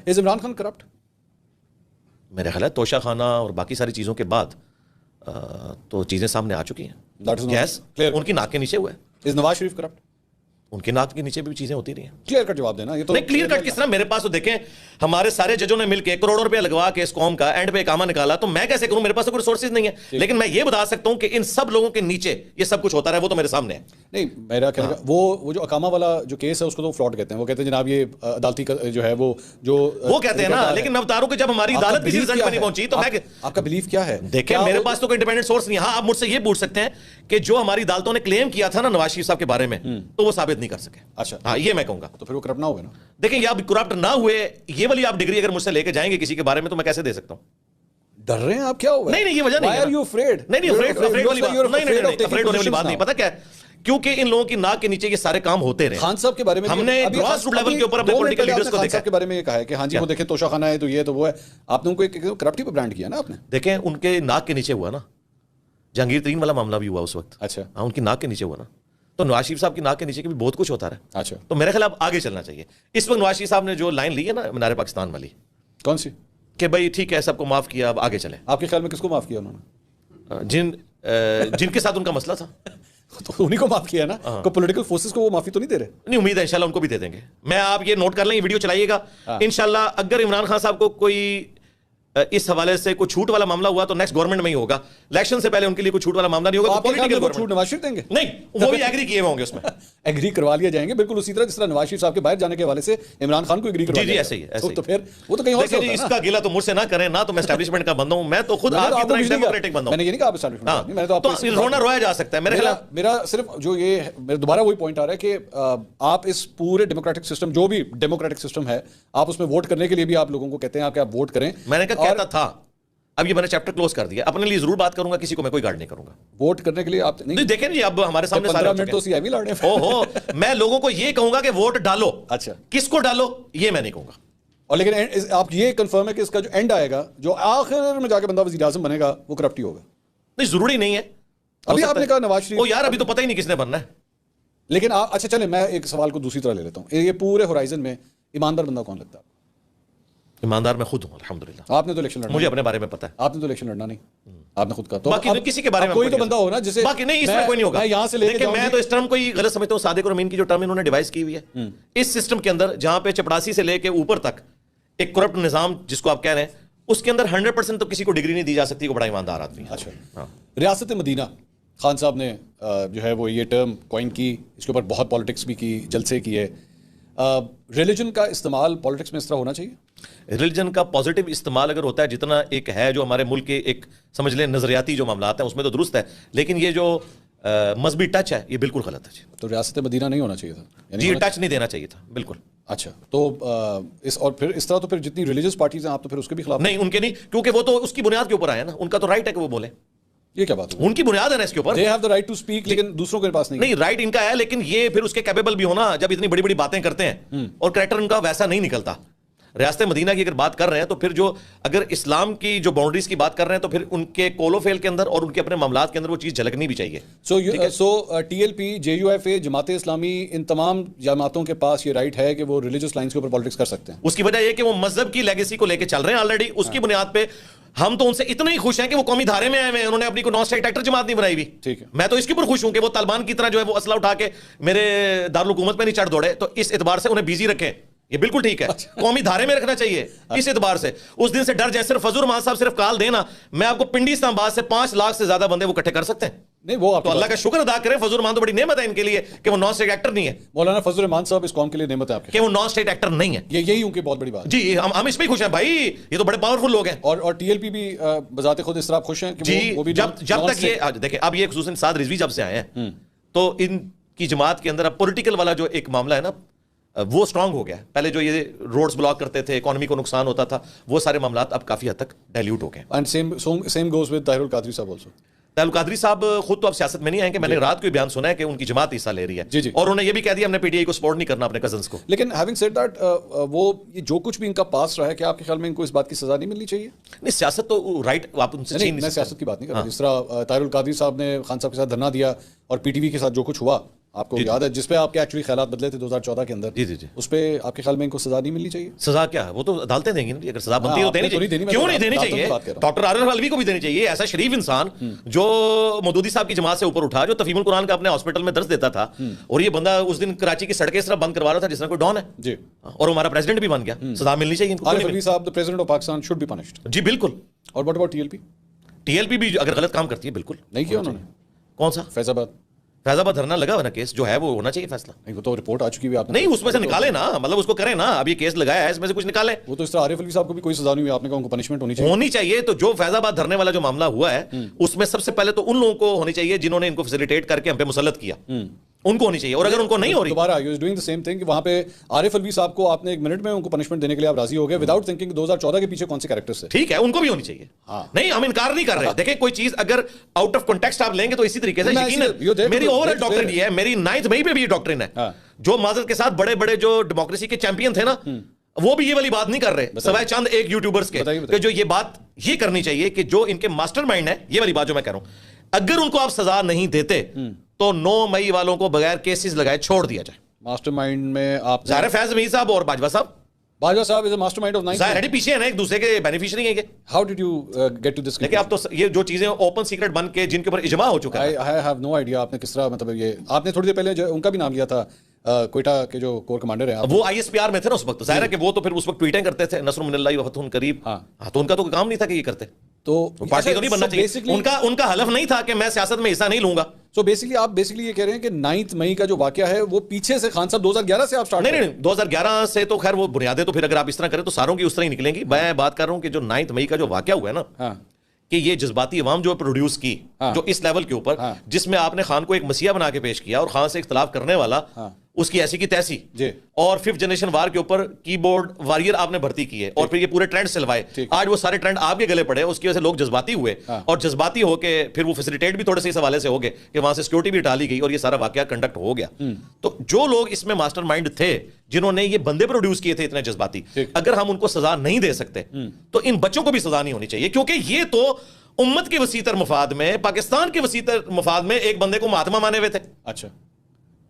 از Imran Khan corrupt? میرے خیال ہے توشہ خانہ اور باقی ساری چیزوں کے بعد تو چیزیں سامنے آ چکی ہیں. گیس ان کی ناک کے نیچے ہوا ہے. از نواز شریف کرپٹ؟ ان کے ناک کے نیچے بھی چیزیں ہوتی رہی ہیں. کلیئر کٹ جواب دینا. یہ تو نہیں کلیئر کٹ کس طرح؟ میرے پاس تو دیکھیں ہمارے سارے ججوں نے مل کے کروڑوں روپے لگوا کے اس قوم کا اینڈ پہ اقامہ نکالا, تو میں کیسے کروں؟ میرے پاس تو کوئی ریسورسز نہیں ہے. لیکن میں یہ بتا سکتا ہوں کہ ان سب لوگوں کے نیچے یہ سب کچھ ہوتا رہا ہے, وہ تو میرے سامنے ہے. نہیں میرا کہنے کا وہ جو اقامہ والا جو کیس ہے اس کو تو فراڈ کہتے ہیں. وہ کہتے ہیں جناب یہ عدالتی جو ہے وہ کہتے ہیں نا. لیکن میں بتا رہا ہوں کہ جب ہماری عدالت کسی رزلٹ پہ نہیں پہنچی تو میں آپ کا بلیف کیا ہے؟ دیکھیں میرے پاس تو کوئی انڈیپینڈنٹ سورس نہیں. ہاں آپ مجھ سے یہ پوچھ سکتے ہیں کہ جو ہماری عدالتوں نے کلیم کیا تھا نا نواز شریف صاحب کے بارے میں, تو وہ ثابت نہیں کر سکے. اچھا ہاں یہ میں کہوں گا. تو پھر وہ کرپٹ نہ ہوئے نا. دیکھیں یہ آپ کرپٹ نہ ہوئے, یہ والی آپ ڈگری اگر مجھ سے لے کے جائیں گے کسی کے بارے میں تو میں کیسے دے سکتا ہوں؟ ڈر رہے ہیں آپ؟ کیا ہوا؟ نہیں یہ وجہ نہیں ہے. Why are you afraid? نہیں افریڈ والی بات نہیں. پتہ کیا ہے, کیونکہ ان لوگوں کی ناک کے نیچے یہ سارے کام ہوتے رہے. خان صاحب کے بارے میں ہم نے گراس روٹ لیول کے اوپر اپنے پولیٹیکل لیڈرز کو دیکھا کے بارے میں یہ کہا ہے کہ ہاں جی وہ دیکھیں توشہ خانہ ہے تو یہ تو وہ ہے. آپ نے ان کو کرپٹی پہ برانڈ کیا نا آپ نے. دیکھیں ان کے ناک کے نیچے ہوا نا, جہانگیر ترین والا معاملہ بھی ہوا اس وقت. اچھا ہاں ان کی ناک کے نیچے ہوا نا, تو نواز شریف صاحب کی ناک کے نیچے بھی بہت کچھ ہوتا رہا. اچھا تو میرے خیال آگے چلنا چاہیے. اس وقت نواز شریف صاحب نے جو لائن لی ہے نا مینار پاکستان والی, کون سی؟ کہ بھائی ٹھیک ہے سب کو معاف کیا, اب آگے چلیں. آپ کے خیال میں کس کو معاف کیا انہوں نے؟ جن کے ساتھ ان کا مسئلہ تھا تو انہیں کو معاف کیا نا. کو پولیٹیکل فورسز کو وہ معافی تو نہیں دے رہے؟ نہیں امید ہے انشاءاللہ ان کو بھی دے دیں گے. میں آپ یہ نوٹ کر لیں, یہ ویڈیو چلائیے گا انشاءاللہ. اگر عمران خان صاحب کو کوئی اس حوالے سے کوئی چھوٹ والا معاملہ ہوا تو نیکسٹ گورنمنٹ میں ہی ہوگا. الیکشن سے پہلے ان کے لیے کوئی چھوٹ والا معاملہ نہیں ہوگا. پولیٹیکل چھوٹ نواز شریف دیں گے؟ نہیں وہ بھی ایگری کیے ہوں گے, اس میں ایگری کروا لیا جائیں گے بالکل اسی طرح جس طرح نواز شریف صاحب کے باہر جانے کے حوالے سے عمران خان کو ایگری کروا. جی ایسے ہی ہے. تو پھر وہ تو کہیں اور سے ہوتا ہے. اس کا گلہ تو مجھ سے نہ کریں نا, تو میں اسٹیبلشمنٹ کا بندہ ہوں. میں تو خود آپ کی طرح ڈیموکریٹک بندہ ہوں. میں نے یہ نہیں کہا آپ اسٹیبلشمنٹ, میں تو آپ رونا رویا جا سکتا ہے. میرے خیال میرا صرف جو یہ میرا دوبارہ وہی پوائنٹ آ رہا ہے کہ آپ اس پورے ڈیموکریٹک سسٹم جو بھی ڈیموکریٹک سسٹم ہے آپ اس میں ووٹ کرنے کے لیے بھی آپ لوگوں کو کہتے ہیں آپ ووٹ کریں. میں نے کہا کہتا تھا, اب یہ میں نے چیپٹر کلوز کر دیا. اپنے لیے ضرور بات کروں گا, کسی کو میں کوئی گارڈ نہیں کروں گا. ووٹ کرنے کے لیے آپ نہیں دیکھیں جی اب ہمارے سامنے 15 منٹ تو سی ایم ہی لڑنے ہیں. اوہو میں لوگوں کو یہ کہوں گا کہ ووٹ ڈالو. اچھا کس کو ڈالو یہ میں نہیں کہوں گا. اور لیکن آپ یہ کنفرم ہے کہ اس کا جو اینڈ آئے گا, جو آخر میں جا کے بندہ وزیر اعظم بنے گا, وہ کرپٹ ہی ہوگا؟ نہیں ضروری نہیں ہے. ابھی آپ نے کہا نواز شریف, او یار ابھی تو پتہ ہی نہیں کس نے بننا ہے. لیکن اچھا چلیں میں ایک سوال کو دوسری طرح لے لیتا ہوں. یہ پورے ہورائزن میں ایماندار بندہ کون لگتا ہے؟ ایماندار میں خود ہوں الحمدللہ. آپ نے تو الیکشن لڑنا, مجھے اپنے بارے میں پتہ ہے. آپ نے تو الیکشن لڑنا نہیں, آپ نے خود کہا. تو باقی کسی کے بارے میں کوئی تو بندہ ہو نا جسے باقی نہیں, اس میں کوئی نہیں ہوگا. میں یہاں سے لے کے میں تو اس ٹرم کو غلط سمجھتا ہوں. صادق اور امین کی جو ٹرم انہوں نے ڈیوائس کی ہوئی ہے اس سسٹم کے اندر, جہاں پہ چپڑاسی سے لے کے اوپر تک ایک کرپٹ نظام جس کو آپ کہہ رہے ہیں, اس کے اندر 100% تو کسی کو ڈگری نہیں دی جا سکتی کہ بڑا ایماندار آدمی. اچھا ریاست مدینہ خان صاحب نے جو ہے وہ یہ ٹرم کوائن کی, اس کے اوپر بہت پالیٹکس بھی کی, جلسے کیے. ریلیجن کا استعمال پالیٹکس میں اس طرح ہونا چاہیے؟ ریلیجن کا پازیٹیو استعمال اگر ہوتا ہے جتنا ایک ہے جو ہمارے ملک کے ایک سمجھ لیں نظریاتی جو معاملات ہیں اس میں تو درست ہے, لیکن یہ جو مذہبی ٹچ ہے یہ بالکل غلط ہے. تو ریاست مدینہ نہیں ہونا چاہیے تھا, جی ٹچ نہیں دینا چاہیے تھا بالکل. اچھا تو اور پھر اس طرح تو پھر جتنی ریلیجس پارٹیز ہیں آپ تو پھر اس کے بھی خلاف نہیں. ان کے نہیں, کیونکہ وہ تو اس کی بنیاد کے اوپر آئے نا, ان کا تو رائٹ ہے کہ وہ بولیں. یہ کیا بات ہے؟ ان کی بنیاد ہے نا اس کے اوپر. they have the right to speak, لیکن دوسروں کے پاس نہیں. نہیں رائٹ ان کا ہے, لیکن یہ پھر اس کے کیپیبل بھی ہونا جب اتنی بڑی بڑی باتیں کرتے ہیں اور کریکٹر ان کا ویسا نہیں نکلتا. ریاست مدینہ کی اگر بات کر رہے ہیں تو پھر جو اگر اسلام کی جو باؤنڈریز کی بات کر رہے ہیں تو پھر ان کے کول و فیل کے اندر اور ان کے اپنے معاملات کے اندر وہ چیز جھلکنی بھی چاہیے. So T L P, J U F A, Jamaat Islami, ان تمام جماعتوں کے پاس یہ رائٹ ہے کہ وہ ریلیجس لائنز کے اوپر پالیٹکس کر سکتے ہیں. اس کی وجہ یہ کہ وہ مذہب کی لیگیسی کو لے کے چل رہے ہیں آلریڈی. اس کی بنیاد پہ ہم تو ان سے اتنے ہی خوش ہیں کہ وہ قومی دھارے میں آئے ہوئے ہیں. انہوں نے اپنی کو نان اسٹیٹ ایکٹر جماعت نہیں بنائی ہوئی. ٹھیک ہے, میں تو اس کے اوپر خوش ہوں کہ وہ طالبان کی طرح جو ہے وہ اسلحہ اٹھا کے میرے دارالحکومت پہ نہیں چڑھ دوڑے. تو اس اعتبار سے انہیں بیزی رکھیں, یہ بالکل ٹھیک ہے. قومی دھارے میں رکھنا چاہیے اس اعتبار سے. اس دن سے ڈر جائے. صرف فضل الرحمان صاحب صرف کال دینا, میں آپ کو پنڈی اسلام آباد سے 5 لاکھ سے زیادہ بندے وہ اکٹھے کر سکتے ہیں. نہیں وہ تو اللہ کا شکر ادا کریں. فضل الرحمان تو بڑی نعمت ہے ان کے لیے کہ وہ نان اسٹیٹ ایکٹر نہیں ہے. مولانا فضل الرحمان صاحب اس قوم کے لیے نعمت ہے آپ کے, کہ وہ نان اسٹیٹ ایکٹر نہیں ہے. یہی ان کی بہت بڑی بات. جی ہم اس پہ خوش ہیں بھائی, یہ تو بڑے پاورفل لوگ ہیں. اور ٹی ایل پی بھی بذات خود اس طرح خوش ہیں کہ جی وہ بھی جب تک یہ دیکھیں اب یہ خصوصاً سعد رضوی جب سے آئے ہیں تو ان کی جماعت کے اندر اب پولیٹیکل والا جو ایک معاملہ ہے نا وہ اسٹرانگ ہو گیا. پہلے جو یہ روڈز بلاک کرتے تھے, اکانومی کو نقصان ہوتا تھا, وہ سارے معاملات اب کافی حد تک ڈائلیوٹ ہو گئے. And same goes with Tahir ul-Qadri sahib also. Tahir ul-Qadri صاحب خود تو اب سیاست میں نہیں آئیں گے. میں نے رات کو بیان سنا ہے کہ ان کی جماعت حصہ لے رہی ہے. جی اور انہوں نے یہ بھی کہہ دیا ہم نے پی ٹی آئی کو سپورٹ نہیں کرنا اپنے کزنس کو. لیکن ہیونگ سیڈ دیٹ وہ یہ جو کچھ بھی ان کا پاس رہا ہے, کہ آپ کے خیال میں ان کو اس بات کی سزا نہیں ملنی چاہیے؟ نہیں سیاست تو رائٹ آپ ان سے میں سیاست کی بات نہیں کر رہا. جس طرح طاہر القادری صاحب نے خان صاحب کے ساتھ دھرنا دیا اور پی ٹی وی کے ساتھ جو کچھ ہوا, آپ کو یاد ہے جس پہ آپ کے ایکچولی خیالات بدلے تھے 2014 کے اندر, جی اس پہ آپ کے خیال میں ان کو سزا نہیں ملنی چاہیے؟ سزا کیا ہے, وہ تو عدالتیں دیں گی, اگر سزا بنتی ہے تو دینی چاہیے. کیوں نہیں دینی چاہیے؟ ڈاکٹر عارف الوی کو بھی دینی چاہیے. ایسا شریف انسان جو مودودی صاحب کی جماعت سے اوپر اٹھا, جو تفہیم القرآن کا اپنے ہاسپٹل میں درس دیتا تھا, اور یہ بندہ اس دن کراچی کی سڑکیں اس طرح بند کروا رہا تھا جس طرح کوئی ڈان ہے جی, اور ہمارا پریزیڈنٹ بھی بن گیا. سزا ملنی چاہیے. عارف الوی صاحب, the president of Pakistan should be punished. جی بالکل. اور what about TLP? TLP بھی اگر غلط کام کرتی ہے بالکل نہیں کیا انہوں نے. کون سا؟ فیض آباد دھرنا لگا ہوا نا, کیس جو ہے وہ ہونا چاہیے فیصلہ. نہیں, وہ تو رپورٹ آ چکی ہے, آپ نہیں اس میں سے نکالے نا, مطلب اس کو کریں نا, اب یہ کیس لگایا ہے اس میں سے کچھ نکالیں. وہ تو اس طرح عارف الوی صاحب کو بھی کوئی سزا نہیں ہوئی, آپ نے کہا ان کو پنشمنٹ ہونی چاہیے. تو جو فیض آباد دھرنے والا جو معاملہ ہوا ہے اس میں سب سے پہلے تو ان لوگوں کو ہونی چاہیے جنہوں نے ان کو فیسیلیٹیٹ کر کے ہم پہ مسلط کیا, ان کو ہونی چاہیے. اور اگر ان کو نہیں ہو رہی دوبارہ you is doing the same thing کہ وہاں پہ عارف الوی صاحب کو آپ نے 1 منٹ میں ان کو پنشمنٹ دینے کے لیے آپ راضی ہو گئے وداؤٹ تھنکنگ 2014 کے پیچھے کون سے کیریکٹرز تھے. ٹھیک ہے, ان کو بھی ہونی چاہیے. نہیں ہم انکار نہیں کر رہے. دیکھیں کوئی چیز اگر آؤٹ آف کنٹیکسٹ آپ لیں گے تو اسی طریقے سے یقیناً میری اوور آل ڈاکٹرن یہ ہے, میری 9 مئی پہ بھی یہ ڈاکٹرن ہے. جو معذرت کے ساتھ بڑے بڑے جو ڈیموکریسی کے چیمپئن تھے نا, وہ بھی یہ والی بات نہیں کر رہے سوائے چند ایک یوٹیوبرز کے, کہ جو یہ بات یہ کرنی چاہیے کہ جو ان کے ماسٹر مائنڈ ہے, یہ والی بات جو میں کہہ رہا ہوں, اگر ان کو آپ سزا نہیں دیتے تو 9 مئی والوں کو بغیر کیسز لگائے چھوڑ دیا جائے. ماسٹر مائنڈ میں آپ ظاہر فیض میر صاحب اور باجوہ صاحب از اے ماسٹر مائنڈ آف 9. ظاہر ہے پیچھے ہیں نا, ایک دوسرے کے بینیفیشری ہیں. How did you get to this? لیکن اب تو یہ جو چیزیں اوپن سیکرٹ بن کے جن کے اوپر اجماع ہو چکا ہے, آئی ہیو نو آئیڈیا. آپ نے کس طرح, مطلب یہ آپ نے تھوڑی دیر پہلے ان کا بھی نام لیا تھا, کوئٹہ کے جو کور کمانڈر ہیں, وہ ISPR میں تھے نا اس وقت. ظاہر ہے کہ وہ تو پھر اس وقت ٹویٹیں کرتے تھے, نصر من اللہ وفتح قریب. ہاں تو ان کا تو کام نہیں تھا کہ یہ کرتے, تو پارٹی تو نہیں بننا چاہیے. ان کا حلف نہیں تھا کہ میں سیاست میں حصہ نہیں لوں گا. سو بیسکلی آپ یہ کہہ رہے ہیں کہ 9 مئی کا جو واقعہ ہے وہ پیچھے سے خان صاحب 2011 سے آپ سٹارٹ. نہیں 2011 سے تو خیر وہ بنیادیں, تو پھر اگر آپ اس طرح کریں تو ساروں کی اس طرح ہی نکلیں گی. میں بات کر رہا ہوں کہ جو 9 مئی کا جو واقعہ ہوا ہے نا, کہ یہ جذباتی عوام جو پروڈیوس کی, جو اس لیول کے اوپر, جس میں آپ نے خان کو ایک مسیح بنا کے پیش کیا, اور خان سے اختلاف کرنے والا اس کی ایسی کی تیسی, اور 5th جنریشن وار کے اوپر کی بورڈ وارئر آپ نے بھرتی کی ہے, اور پھر یہ پورے ٹرینڈ سلوائے. آج وہ سارے ٹرینڈ آپ کے گلے پڑے, اس کی وجہ سے لوگ جذباتی ہوئے, اور جذباتی ہو کے پھر وہ فیسیلیٹیٹ بھی تھوڑے سے اس حوالے سے ہو گئے کہ وہاں سے سیکورٹی بھی ہٹا لی گئی, اور یہ سارا واقعہ کنڈکٹ ہو گیا. تو جو لوگ اس میں ماسٹر مائنڈ تھے, جنہوں نے یہ بندے پروڈیوس کیے تھے اتنے جذباتی, اگر ہم ان کو سزا نہیں دے سکتے تو ان بچوں کو بھی سزا نہیں ہونی چاہیے. کیونکہ یہ تو امت کے وسیع تر مفاد میں, پاکستان کے وسیع تر مفاد میں ایک بندے کو مہاتما مانے ہوئے تھے. اچھا,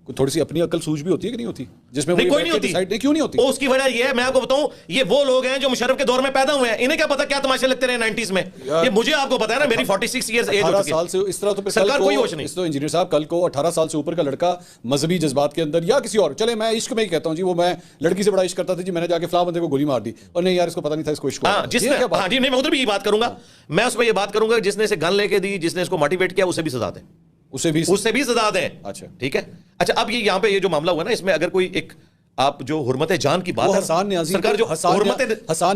تھوڑی سی اپنی عقل سوچ بھی ہوتی ہے کہ نہیں ہوتی, جس میں کوئی نہیں ہوتی. کیوں نہیں ہوتی؟ اس کی وجہ یہ ہے, میں آپ کو بتاؤں, یہ وہ لوگ ہیں جو مشرف کے دور میں پیدا ہوئے ہیں, انہیں کیا پتا کیا تماشے لگتے رہے 90s میں. یہ مجھے آپ کو پتا ہے نا, میری 46 ایئرز ایج ہو چکی ہے. 18 سال سے اس طرح تو سرکار کوئی ہوش نہیں. اس تو انجینئر صاحب, کل کو 18 سال سے اوپر کا لڑکا مذہبی جذبات کے اندر یا کسی اور, چلے میں عشق میں ہی کہتا ہوں جی, وہ میں لڑکی سے بڑا عشق کرتا تھا جی, میں نے جا کے فلاں بندے کو گولی مار دی, اور نہیں یار اس کو پتا نہیں تھا اس کو عشق. ہاں جی, میں ادھر بھی یہ بات کروں گا, میں اس میں یہ بات کروں گا جس نے اسے گن لے کے دی, جس نے اس کو موٹیویٹ کیا, اسے بھی سزا دیں. اسے بھی سزا دیں. اچھا ٹھیک ہے. اچھا اب یہ یہاں پہ یہ جو معاملہ ہوا نا, اس میں اگر کوئی ایک آپ جو حرمت جان کی بات, حسان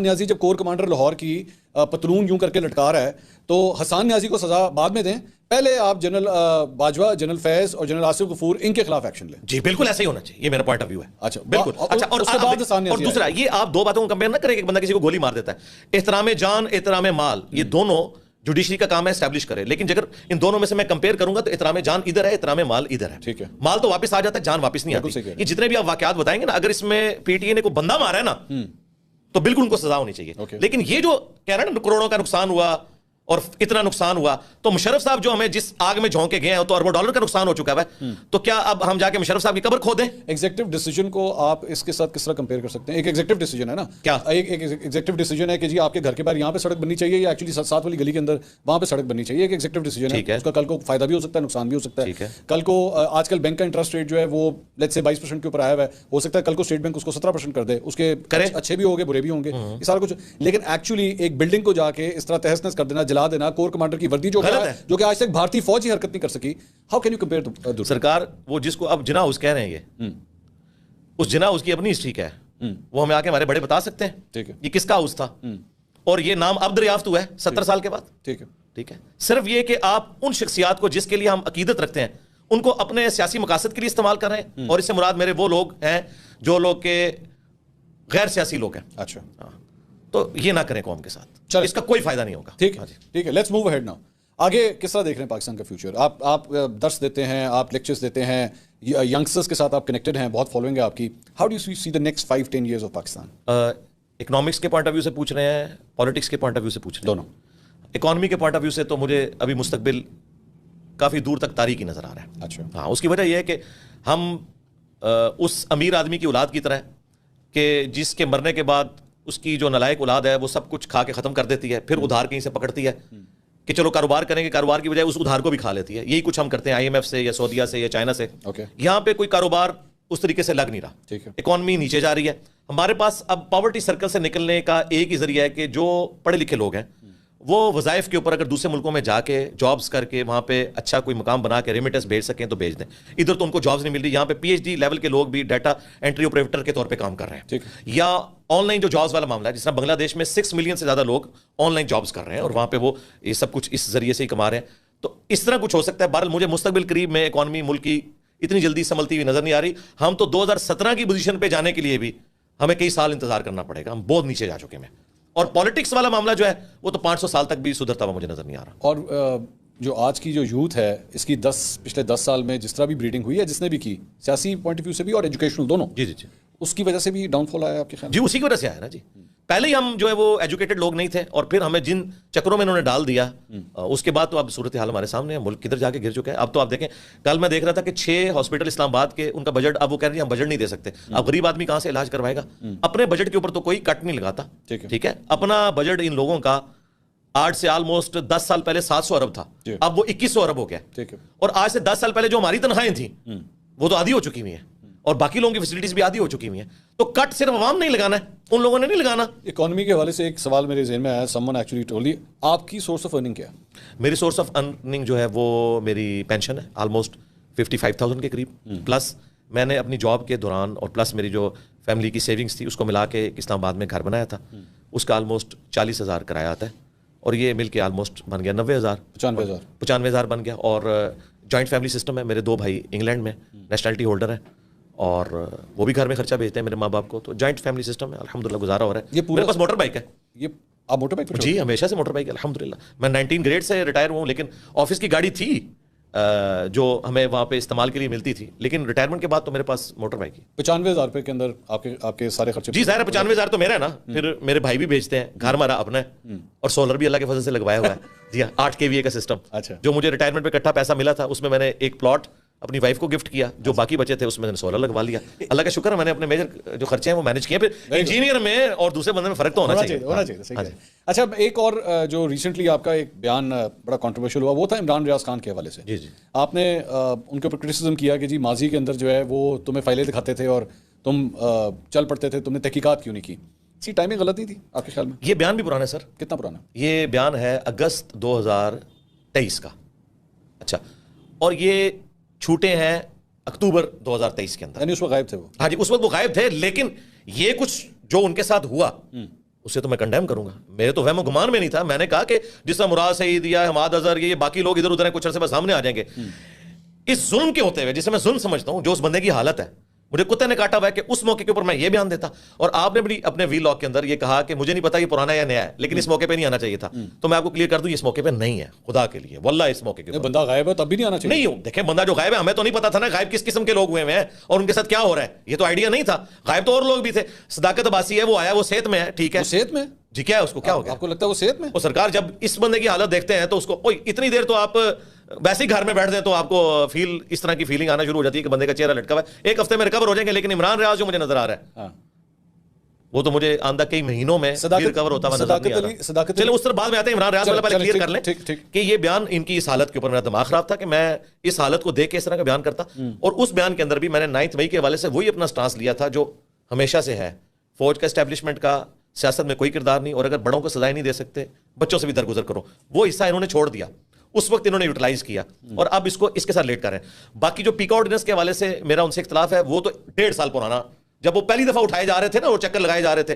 نیازی جب کور کمانڈر لاہور کی پتلون یوں کر کے لٹکا رہا ہے, تو حسان نیازی کو سزا بعد میں دیں, پہلے آپ جنرل باجوہ, جنرل فیض اور جنرل آصف غفور ان کے خلاف ایکشن لیں. جی بالکل ایسا ہی ہونا چاہیے, یہ میرا پوائنٹ آف ویو ہے. اچھا بالکل. اچھا اور دوسرا یہ آپ دو باتوں کو کمپیئر نہ کریں کہ ایک بندہ کسی کو گولی مار دیتا ہے. احترام جان, احترام مال, یہ دونوں جوڈیشری کا کام ہے اسٹیبلش کرے, لیکن اگر ان دونوں میں سے میں کمپیئر کروں گا تو احترام جان ادھر ہے, احترام مال ادھر ہے. ٹھیک ہے, مال تو واپس آ جاتا ہے, جان واپس نہیں آتی. یہ جتنے بھی آپ واقعات بتائیں گے نا, اگر اس میں پی ٹی اے نے کوئی بندہ مارا ہے نا تو بالکل ان کو سزا ہونی چاہیے. لیکن یہ جو کہہ رہے ہیں نا کروڑوں کا نقصان ہوا اور اتنا نقصان ہوا, تو مشرف صاحب جو ہمیں جس آگ میں جھونک کے گئے ہیں تو اربوں ڈالر کا نقصان ہو چکا ہے, تو کیا اب ہم جا کے مشرف صاحب کی قبر کھو دیں؟ ایگزیکٹو ڈیسیجن کو آپ اس کے ساتھ کس طرح کمپیئر کر سکتے ہیں؟ ایک ایگزیکٹو ڈیسیجن ہے نا, کیا ایک ایگزیکٹو ڈیسیجن ہے کہ جی آپ کے گھر کے باہر یہاں پہ سڑک بننی چاہیے, یا ایکچولی ساتھ والی گلی کے اندر وہاں پہ سڑک بننی چاہیے. ایک ایگزیکٹو ڈیسیجن ہے, اس کا کل کو فائدہ بھی ہو سکتا ہے, نقصان بھی ہو سکتا ہے. کل کو آج کل بینک کا انٹرسٹ ریٹ جو ہے وہ لیٹس سے 22% کے اوپر آیا ہوا ہے, ہو سکتا ہے کل کو اسٹیٹ بینک اس کو 17% کر دے, اس کے اچھے بھی ہوں گے برے بھی ہوں گے, یہ سارا کچھ. لیکن ایکچولی ایک بلڈنگ کو جا کے اس طرح تہس نہس کر دینا, جلا دینا, کور کمانڈر کی وردی جو کہ آج تک بھارتی فوج ہی حرکت نہیں کر سکی, ہاؤ کین یو کمپیئر؟ سرکار وہ جس کو اب جناح ہاؤس کہہ رہے ہیں, یہ اس جناح ہاؤس کی اپنی ہسٹری کیا ہے, وہ ہمیں آ کے ہمارے بڑے بتا سکتے ہیں یہ کس کا ہاؤس تھا, اور یہ نام اب دریافت ہوا ہے 70 سال کے بعد. ٹھیک ہے, صرف یہ کہ آپ ان شخصیات کو جس کے لیے ہم عقیدت رکھتے ہیں ان کو اپنے سیاسی مقاصد کے لیے استعمال کر رہے ہیں, اور اس سے مراد میرے وہ لوگ ہیں جو لوگ کے غیر سیاسی لوگ ہیں. اچھا, تو یہ نہ کریں قوم کے ساتھ, اس کا کوئی فائدہ نہیں ہوگا. ٹھیک ہے, لیٹس موو اہیڈ ناؤ. آگے کس طرح دیکھ رہے ہیں پاکستان کا فیوچر؟ آپ درس دیتے ہیں, آپ لیکچرز دیتے ہیں, ینگسٹرز کے ساتھ آپ کنیکٹڈ ہیں, بہت فالوئنگ ہے آپ کی. How do you see the next 5-10 years of Pakistan? Economics کے پوائنٹ آف ویو سے پوچھ رہے ہیں, پالیٹکس کے پوائنٹ آف ویو سے پوچھ رہے ہیں؟ دونوں. اکانومی کے پوائنٹ آف ویو سے تو مجھے ابھی مستقبل کافی دور تک تاریکی نظر آ رہا ہے. اچھا. ہاں اس کی وجہ یہ ہے کہ ہم اس امیر آدمی کی اولاد کی طرح ہے کہ جس کے مرنے کے بعد اس کی جو نالائق اولاد ہے وہ سب کچھ کھا کے ختم کر دیتی ہے, پھر ادھار کہیں سے پکڑتی ہے کہ چلو کاروبار کریں گے, کاروبار کی بجائے اس ادھار کو بھی کھا لیتی ہے. یہی کچھ ہم کرتے ہیں IMF سے یا سعودیہ سے یا چائنا سے. یہاں پہ کوئی کاروبار اس طریقے سے لگ نہیں رہا, اکانومی نیچے جا رہی ہے. ہمارے پاس اب پاورٹی سرکل سے نکلنے کا ایک ہی ذریعہ ہے کہ جو پڑھے لکھے لوگ ہیں وہ وظائف کے اوپر اگر دوسرے ملکوں میں جا کے جابز کر کے وہاں پہ اچھا کوئی مقام بنا کے ریمیٹنس بھیج سکیں تو بھیج دیں. ادھر تو ان کو جابز نہیں مل رہی. یہاں پہ PhD لیول کے لوگ بھی ڈیٹا انٹری آپریٹر کے طور پہ کام کر رہے ہیں. یا آن لائن جو جابز والا معاملہ ہے, جس طرح بنگلہ دیش میں 6 ملین سے زیادہ لوگ آن لائن جابز کر رہے ہیں اور وہاں پہ وہ یہ سب کچھ اس ذریعے سے ہی کما رہے ہیں. تو اس طرح کچھ ہو سکتا ہے. بہرحال مجھے مستقبل قریب میں اکانومی ملک کی اتنی جلدی سنبھلتی ہوئی نظر نہیں آ رہی. ہم تو 2017 کی پوزیشن پہ جانے کے لیے بھی ہمیں کئی سال انتظار کرنا پڑے گا. ہم بہت نیچے جا چکے ہیں. اور پالیٹکس والا معاملہ جو ہے وہ تو 500 سال تک بھی سدھرتا ہوا مجھے نظر نہیں آ رہا. اور جو آج کی جو یوتھ ہے اس کی پچھلے 10 سال میں جس طرح بھی بریڈنگ ہوئی ہے, جس نے بھی کی, سیاسی پوائنٹ آف ویو سے بھی اور ایجوکیشنل دونوں, جی جی جی, اس کی وجہ سے بھی ڈاؤن فال آیا آپ کے خیال؟ جی اسی کی وجہ سے آیا نا جی. پہلے ہی ہم جو ہے وہ ایجوکیٹڈ لوگ نہیں تھے اور پھر ہمیں جن چکروں میں انہوں نے ڈال دیا اس کے بعد تو اب صورتحال ہمارے سامنے ہے. ملک کدھر جا کے گر چکا ہے. اب تو آپ دیکھیں, کل میں دیکھ رہا تھا کہ 6 ہاسپٹل اسلام آباد کے ان کا بجٹ, اب وہ کہہ رہے ہیں ہم بجٹ نہیں دے سکتے. اب غریب آدمی کہاں سے علاج کروائے گا؟ اپنے بجٹ کے اوپر تو کوئی کٹ نہیں لگاتا. ٹھیک ہے, اپنا بجٹ ان لوگوں کا آج سے آلموسٹ 10 سال پہلے 700 ارب تھا, اب وہ 2100 ارب ہو گیا. اور آج سے 10 سال پہلے جو ہماری تنخواہیں تھیں وہ تو آدھی ہو چکی ہوئی ہیں اور باقی لوگوں کی فیسلٹیز بھی آدھی ہو چکی ہوئی ہیں. تو کٹ صرف عوام نہیں لگانا ہے, ان لوگوں نے نہیں لگانا. اکانومی کے حوالے سے ایک سوال میرے ذہن میں آیا, سم ون ایکچولی ٹولڈ, آپ کی سورس آف ارننگ کیا ہے؟ میری سورس آف ارننگ جو ہے وہ میری پینشن ہے, آلموسٹ 55,000 کے قریب, پلس میں نے اپنی جاب کے دوران اور پلس میری جو فیملی کی سیونگس تھی اس کو ملا کے اسلام آباد میں گھر بنایا تھا. اس کا آلموسٹ 40,000 کرایہ آتا ہے اور یہ مل کے آلموسٹ بن گیا 90,000 95,000 بن گیا. اور جوائنٹ فیملی سسٹم ہے. میرے 2 بھائی انگلینڈ میں نیشنلٹی ہولڈر ہیں اور وہ بھی گھر میں خرچہ بھیجتے ہیں میرے ماں باپ کو. تو جوائنٹ فیملی سسٹم ہے, الحمدللہ گزارا ہو رہا ہے. میرے پاس موٹر بائک ہے. یہ آپ موٹر بائک؟ جی ہمیشہ سے موٹر بائک ہے الحمدللہ. میں 19 گریڈ سے ریٹائر ہوں, لیکن آفس کی گاڑی تھی جو ہمیں وہاں پہ استعمال کے لیے ملتی تھی, لیکن ریٹائرمنٹ کے بعد تو میرے پاس موٹر بائک ہے. 95,000 روپے کے اندر آپ کے سارے خرچے؟ جی ظاہر ہے 95,000 تو میرا ہے نا, پھر میرے بھائی بھی بیچتے ہیں, گھر ہمارا اپنا ہے اور سولر بھی اللہ کے فضل سے لگوایا ہوا ہے. جی ہاں, 8 KVA کا سسٹم. اچھا. جو مجھے ریٹائرمنٹ پہ اکٹھا پیسہ ملا تھا اس میں نے ایک پلاٹ اپنی وائف کو گفٹ کیا, جو باقی بچے تھے اس میں نے سولر لگوا لیا. اللہ کا شکر ہے میں نے اپنے میجر جو خرچے ہیں وہ مینیج کیے. پھر انجینئر میں اور دوسرے بندے میں فرق تو ہونا چاہیے. اچھا, ایک اور جو ریسنٹلی آپ کا ایک بیان بڑا کنٹروورشل ہوا وہ تھا عمران ریاض خان کے حوالے سے. جی جی, آپ نے ان کے اوپر کرٹیسزم کیا کہ جی ماضی کے اندر جو ہے وہ تمہیں فائلیں دکھاتے تھے اور تم چل پڑتے تھے, تم نے تحقیقات کیوں نہیں کی؟ اسی ٹائمنگ غلط نہیں تھی آپ کے خیال میں؟ یہ بیان بھی پرانا ہے سر. کتنا پرانا؟ یہ بیان ہے اگست 2023 کا. اچھا, اور یہ چھوٹے ہیں اکتوبر 2023 کے اندر. یعنی اس وقت غائب تھے وہ؟ ہاں جی, اس وقت وہ غائب تھے, لیکن یہ کچھ جو ان کے ساتھ ہوا اسے تو میں کنڈیم کروں گا. میرے تو وہم و گمان میں نہیں تھا. میں نے کہا کہ جس طرح مراد سعید یا حماد اظہر یہ باقی لوگ ادھر ادھر ہیں, کچھ عرصے بعد سامنے آ جائیں گے. اس ظلم کے ہوتے ہوئے, جسے میں ظلم سمجھتا ہوں, جو اس بندے کی حالت ہے, مجھے کتے نے کاٹا ہوا ہے کہ اس موقع کے اوپر میں یہ بیان دیتا. اور آپ نے بھی اپنے وی لاگ کے اندر یہ کہا کہ مجھے نہیں پتا یہ پرانا یا نیا ہے, لیکن اس موقع پہ نہیں آنا چاہیے تھا. تو میں آپ کو کلیئر کر دوں, اس موقع پہ نہیں ہے, خدا کے لیے واللہ اس موقع کے بندہ غائب ہے تب بھی نہیں آنا چاہیے. نہیں, دیکھیں بندہ جو غائب ہے ہمیں تو نہیں پتا تھا نا غائب کس قسم کے لوگ ہوئے ہیں اور ان کے ساتھ کیا ہو رہا ہے, یہ تو آئیڈیا نہیں تھا. غائب تو اور لوگ بھی تھے. صداقت عباسی ہے, وہ آیا, وہ صحت میں ہے, ٹھیک ہے. صحت میں؟ جی کیا ہے, اس کو کیا ہو گیا؟ آپ کو لگتا ہے وہ صحت میں؟ وہ سرکار جب اس بندے کی حالت دیکھتے ہیں تو اس کو اتنی دیر تو آپ ویسے ہی گھر میں بیٹھ دیں تو آپ کو فیل اس طرح کی فیلنگ آنا شروع ہو جاتی ہے کہ بندے کا چہرہ لٹکا ہوا ہے. 1 ہفتے میں ریکور ہو جائیں گے, لیکن عمران ریاض جو مجھے نظر آ رہا ہے وہ تو مجھے آندہ کئی مہینوں میں ریکور ہوتا ہوا نظر نہیں آ رہا. چلیں اس طرح بعد میں آتے ہیں. عمران ریاض والا پہلے کلیئر کر لیں کہ یہ بیان ان کی اس حالت کے اوپر میرا دماغ خراب تھا کہ میں اس حالت کو دیکھ کے اس طرح کا بیان کرتا. اور اس بیان کے اندر بھی میں نے 9 مئی کے حوالے سے وہی اپنا سٹانس لیا تھا جو ہمیشہ سے ہے. فوج کا اسٹیبلشمنٹ کا سیاست میں کوئی کردار نہیں, اور اگر بڑوں کو سزائیں نہیں دے سکتے بچوں سے بھی درگزر کرو. وہ حصہ انہوں نے چھوڑ دیا, اس وقت انہوں نے یوٹیلائز کیا, اور اب اس کو اس کے ساتھ لیٹ کر رہے ہیں. باقی جو پیکا آرڈیننس کے حوالے سے میرا ان سے اختلاف ہے, وہ تو 1.5 سال پرانا, جب وہ پہلی دفعہ اٹھائے جا رہے تھے نا, وہ چکر لگائے جا رہے تھے,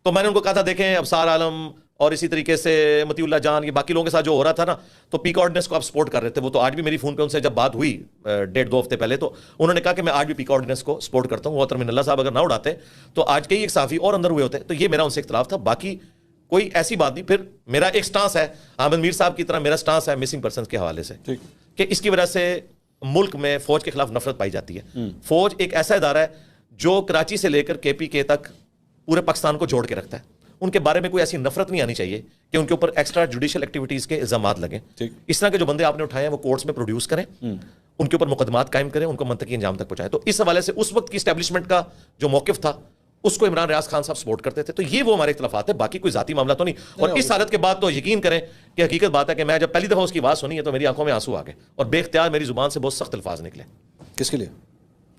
تو میں نے ان کو کہا تھا دیکھیں ابصار عالم اور اسی طریقے سے متی اللہ جان, یہ باقی لوگوں کے ساتھ جو ہو رہا تھا نا, تو پیک آرڈیننس کو آپ سپورٹ کر رہے تھے. وہ تو آج بھی میری فون پہ ان سے جب بات ہوئی 1.5-2 ہفتے پہلے, تو انہوں نے کہا کہ میں آج بھی پیک آرڈیننس کو سپورٹ کرتا ہوں. وہ ترمین اللہ صاحب اگر نہ اڑاتے تو آج کئی ایک صحافی اور اندر ہوئے ہوتے. تو یہ میرا ان سے اختلاف تھا, باقی کوئی ایسی بات نہیں. پھر میرا ایک سٹانس ہے احمد میر صاحب کی طرح, میرا سٹانس ہے مسنگ پرسنس کے حوالے سے کہ اس کی وجہ سے ملک میں فوج کے خلاف نفرت پائی جاتی ہے. فوج ایک ایسا ادارہ ہے جو کراچی سے لے کر KPK تک پورے پاکستان کو جوڑ کے رکھتا ہے. ان کے بارے میں کوئی ایسی نفرت نہیں آنی چاہیے کہ ان کے اوپر ایکسٹرا جوڈیشل ایکٹیویٹیز کے الزامات لگیں. اس طرح کے جو بندے آپ نے اٹھائے ہیں وہ کورٹس میں پروڈیوس کریں, ان کے اوپر مقدمات قائم کریں, ان کو منطقی انجام تک پہنچائیں. تو اس حوالے سے اس وقت کی اسٹیبلشمنٹ کا جو موقف تھا اس کو عمران ریاض خان صاحب سپورٹ کرتے تھے. تو یہ وہ ہمارے اختلافات ہیں, باقی کوئی ذاتی معاملہ تو نہیں. اور اس حالت کے بعد تو یقین کریں کہ حقیقت بات ہے کہ میں جب پہلی دفعہ اس کی آواز سنی ہے تو میری آنکھوں میں آنسو آ گئے اور بے اختیار میری زبان سے بہت سخت الفاظ نکلے. کس کے لیے؟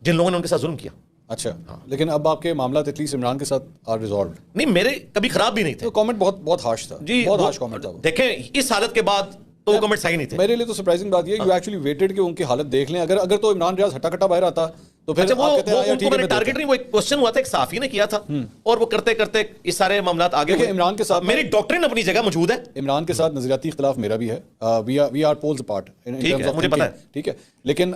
جن لوگوں نے ان کے ساتھ ظلم کیا. اچھا, لیکن اب آپ کے معاملات ایٹ لیسٹ عمران کے ساتھ آر ریزالوڈ. نہیں, میرے کبھی خراب بھی نہیں تھے. کامنٹ بہت ہارش تھا جی, بہت ہارش کامنٹ تھا. دیکھیں اس حالت کے بعد تو وہ کمنٹ صحیح نہیں تھے. میرے لیے تو سرپرائزنگ بات یہ یو ایکچولی ویٹڈ کہ ان کی حالت دیکھ لیں. اگر تو عمران ریاض ہٹا کٹا باہر آتا تو پھر وہ ٹارگیٹ نہیں, وہ ایک کوسچن ہوا تھا, ایک صحافی نے کیا تھا اور وہ کرتے کرتے اس سارے معاملات آگے. عمران کے ساتھ میری ڈاکٹرین اپنی جگہ موجود ہے. عمران کے ساتھ نظریاتی اختلاف میرا بھی ہے, وی آر پولز اپارٹ, مجھے پتا ہے, ٹھیک ہے. لیکن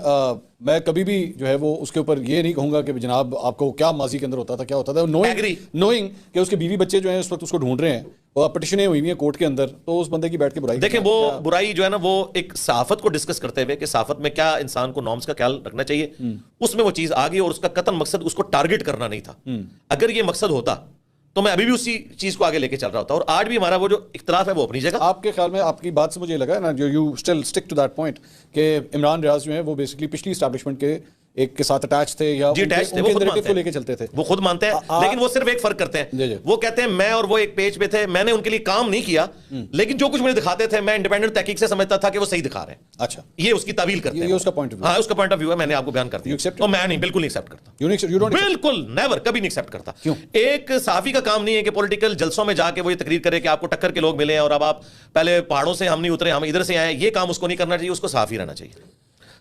میں کبھی بھی جو ہے وہ اس کے اوپر یہ نہیں کہوں گا کہ جناب آپ کو کیا ماضی کے اندر ہوتا تھا, کیا ہوتا تھا, نوئنگ کہ اس کے بیوی بچے جو ہیں اس وقت اس کو ڈھونڈ رہے ہیں اور پٹیشنیں ہوئی ہوئی ہیں کورٹ کے اندر, تو اس بندے کی بیٹھ کے برائی. دیکھیں وہ برائی جو ہے نا وہ ایک صحافت کو ڈسکس کرتے ہوئے کہ صحافت میں کیا انسان کو نارمز کا خیال رکھنا چاہیے, اس میں وہ چیز آ گئی اور اس کا قطعاً مقصد اس کو ٹارگٹ کرنا نہیں تھا. اگر یہ مقصد ہوتا تو میں ابھی بھی اسی چیز کو آگے لے کے چل رہا ہوتا. اور آج بھی ہمارا وہ جو اختلاف ہے وہ اپنی جگہ. آپ کے خیال میں, آپ کی بات سے مجھے لگا نا, you still stick to that point کہ عمران ریاض جو ہے وہ بیسکلی پچھلی اسٹیبلشمنٹ کے ایک کے ساتھ اٹیچ تھے یا نیریٹو کو لے کے چلتے تھے. وہ خود مانتے ہیں, لیکن وہ صرف ایک فرق کرتے ہیں, وہ کہتے ہیں میں اور وہ ایک پیج پہ تھے, میں نے ان کے لیے کام نہیں کیا, لیکن جو کچھ مجھے دکھاتے تھے میں انڈیپینڈنٹ تحقیق سے سمجھتا تھا کہ وہ صحیح دکھا رہے ہیں. اچھا, یہ اس کی تعویل کرتے ہیں, یہ اس کا پوائنٹ آف ویو. ہاں اس کا پوائنٹ آف ویو ہے, میں نے آپ کو بیان کر دیا. اور میں نہیں, بالکل نہیں ایکسیپٹ کرتا, بالکل نیور, کبھی نہیں ایکسیپٹ کرتا. ایک صحافی کا کام نہیں ہے کہ پولیٹیکل جلسوں میں جا کے وہ یہ تقریر کرے کہ آپ کو ٹکر کے لوگ ملے اور اب آپ پہلے پہاڑوں سے ہم نہیں اترے, ہم ادھر سے آئے. یہ کام اس کو نہیں کرنا چاہیے, اس کو صحافی رہنا چاہیے.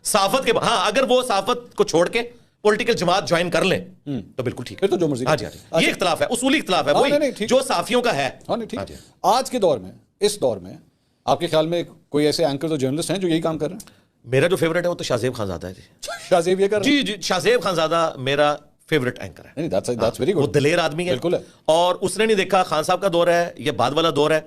صحافت کے ہاں اگر وہ صحافت کو چھوڑ کے پولیٹیکل جماعت جوائن کر لیں تو بالکل ٹھیک ہے, تو جو مرضی. ہاں جی, یہ اختلاف ہے, اصولی اختلاف ہے وہی جو صحافیوں کا ہے. آج کے دور میں, اس دور میں آپ کے خیال میں کوئی ایسے اینکرز اور جرنلسٹ ہیں جو یہی کام کر رہے ہیں؟ میرا جو فیوریٹ ہے وہ تو شاہ زیب خانزادہ ہے. شاہ زیب یہ کر رہے ہیں؟ جی, شاہ زیب خانزادہ میرا فیوریٹ اینکر ہے. وہ دلیر آدمی ہے بالکل, اور اس نے نہیں دیکھا خان صاحب کا دور ہے یا بعد والا دور ہے,